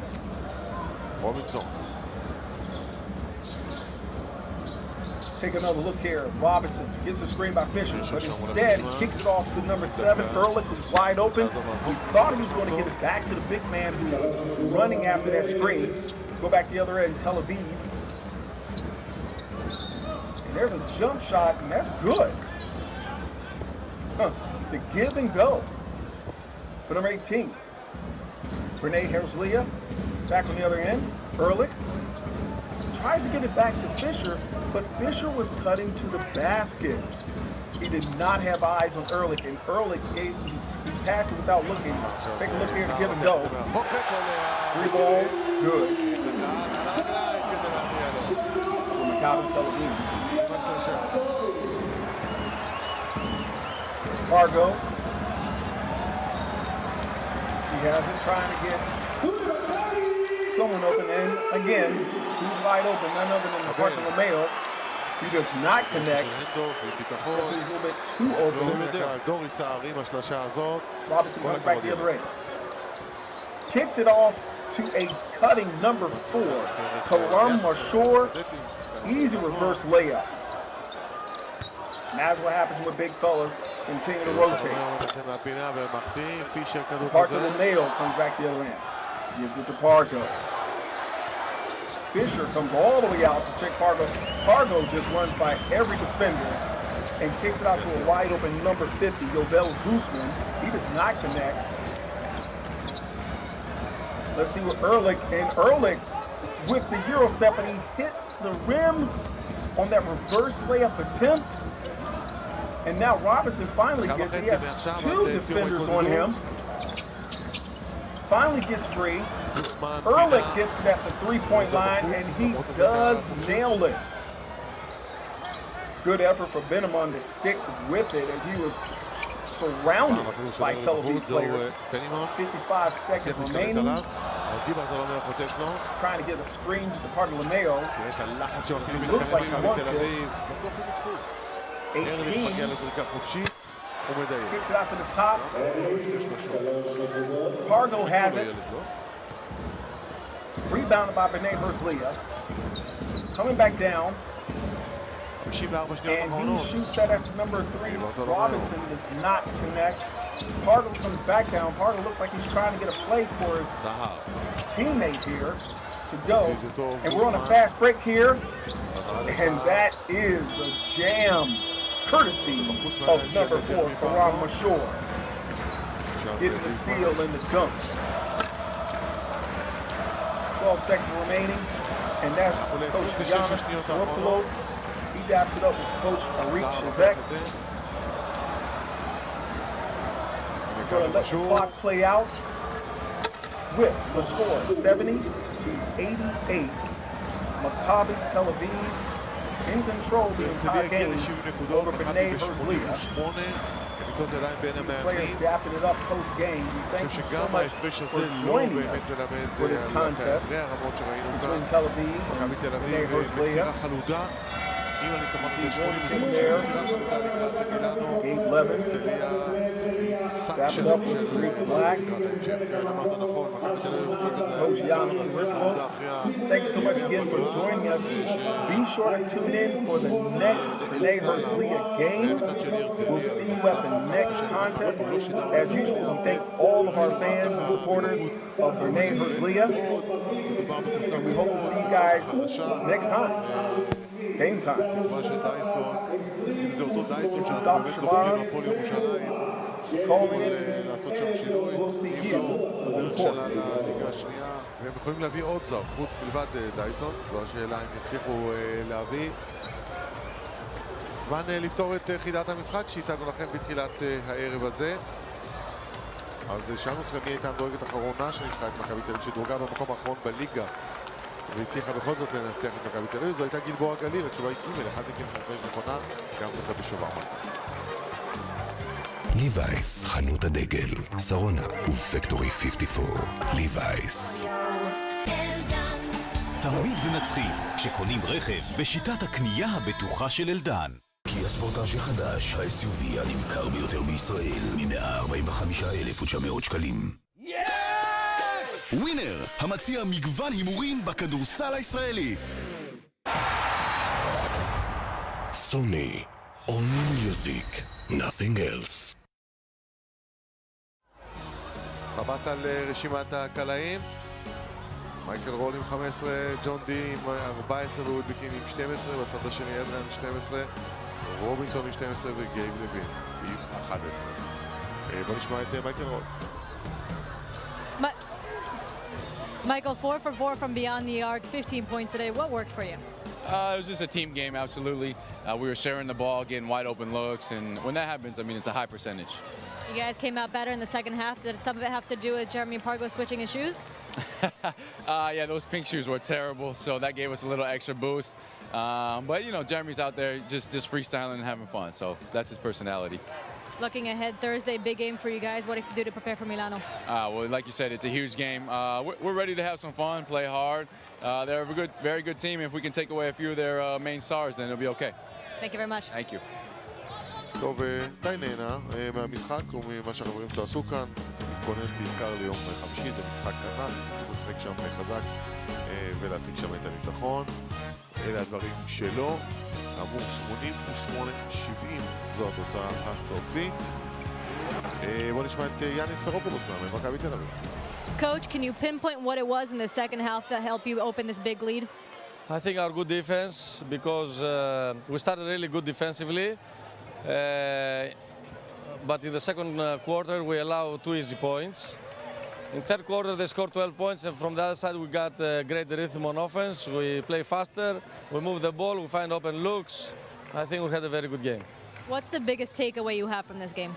Take another look here. Robinson gets the screen by Fisher, but instead kicks it off to number 7, Ehrlich, who's wide open. We thought he was going to get it back to the big man who was running after that screen. Go back the other end, Tel Aviv. And there's a jump shot, and that's good. The give and go for number 18. Bnei Herzliya back on the other end. Ehrlich tries to get it back to Fisher, but Fisher was cutting to the basket. He did not have eyes on Ehrlich, and Ehrlich he passed it without looking. Take a look here to give and go. 3 ball, good. For Maccabi Tel Aviv. Fargo. He has it trying to get someone open in. Again, he's wide open, none other than Bartolomeo. He does not connect. This is a little bit too open. Robinson comes back the other end. Kicks it off to a cutting number 4. Karam Mashur. Easy reverse layup. That's what happens when big fellas continue to rotate. Bartolomeo comes back the other end. Gives it to Pargo. Fisher comes all the way out to check Pargo. Pargo just runs by every defender and kicks it out to a wide open number 50, Yovel Zusman. He does not connect. Let's see what Ehrlich, and Ehrlich with the Euro step, and he hits the rim on that reverse layup attempt. And now Robinson finally gets, he has 2 defenders on him. Finally gets free. Ehrlich gets it at the 3-point line, and he does nail it. Good effort for Benamon to stick with it as he was surrounded by Tel Aviv players. 55 seconds remaining. Trying to get a screen to Bartolomeo. He looks like he wants it. 18. Kicks it out to the top. Pargo has it. Rebounded by Bnei Herzliya. Coming back down. And he shoots that as number 3. Robinson does not connect. Pargo comes back down. Pargo looks like he's trying to get a play for his teammate here to go. And we're on a fast break here. And that is a jam, courtesy of number 4, Karam Mashur. Getting the steal and the dunk. 12 seconds remaining. And that's Coach Giannis Ropulos. He daps it up with Coach Arik Shevek. We're going to let the clock play out with the score 70-88. Maccabi Tel Aviv in control the entire game over Bnei Herzliya. Players dapping it up post-game. We thank you so much for joining us for this contest between Tel Aviv and Bnei Herzliya. Gabe Levin, wrap it up with Greek Black. Coach Giannis Riffos. Thank you so much again for joining us. Be sure to tune in for the next Bnei Herzliya game. We'll see you at the next contest. As usual, we thank all of our fans and supporters of Bnei Herzliya. And we hope to see you guys next time. Game time. אם זה אותו דייסון שאנחנו באמת זוכרים הפועל ירושלים, יכול לעשות שם שינוי, בדרך שלה לליגה השנייה, והם יכולים להביא עוד זר, חוץ מלבד דייסון, זו השאלה אם יצליחו להביא. זמן לפתור את חידת המשחק שהצגנו לכם בתחילת הערב הזה. אז שאלנו אתכם מי הייתה המדורגת האחרונה שניצחה את מכבי תל אביב, שדורגה במקום האחרון בליגה והצליחה בכל זאת לנצח את מכבי תל אביב. זו הייתה גלבוע גליל, התשובה היא ג', אחד מכם חופש נכונה, גם זוכה בשובר מלא. ליווייס, חנות הדגל, שרונה ופקטורי 54. ליווייס. תמיד מנצחים כשקונים רכב בשיטת הקנייה הבטוחה של אלדן. קיה ספורטאז' החדש, ה-SUV הנמכר ביותר בישראל, מ-145,900 שקלים. ווינר, המציע מגוון הימורים בכדורסל הישראלי. סוני, only music, nothing else. מבט על רשימת הקלעים. מייקל רול עם 15, ג'ון די עם 14 ואודביקין עם 12, בצד השני אדריאן 12, רובינסון עם 12 וגייב לוין עם 11. בוא נשמע את מייקל רול. Michael, 4 for 4 from beyond the arc, 15 points today. What worked for you? It was just a team game, absolutely. We were sharing the ball, getting wide open looks, and when that happens, I mean, it's a high percentage. You guys came out better in the second half. Did some of it have to do with Jeremy Pargo switching his shoes? Yeah, those pink shoes were terrible, so that gave us a little extra boost. But, you know, Jeremy's out there just freestyling and having fun, so that's his personality. Looking ahead, Thursday, big game for you guys. What do you have to do to prepare for Milano? Well, like you said, it's a huge game. We're ready to have some fun, play hard. They're a very good team. If we can take away a few of their main stars, then it'll be okay. Thank you very much. Thank you. טוב, די נהנה מהמשחק וממה שהחברים שלו עשו כאן. מתכונן בעיקר ליום חמישי, זה משחק קטן, צריך לשחק שם חזק ולהשיג שם את הניצחון. אלה הדברים שלו. כאמור, 88-70 זו התוצאה הסופית. בוא נשמע את יאניס פרופולוס ממכבי תל אביב. Coach, can you pinpoint what it was in the second half that helped you open this big lead? I think our good defense, because we started really good defensively. But in the second quarter, we allowed 2 easy points. In third quarter, they scored 12 points, and from the other side, we got great rhythm on offense. We play faster, we move the ball, we find open looks. I think we had a very good game. What's the biggest takeaway you have from this game?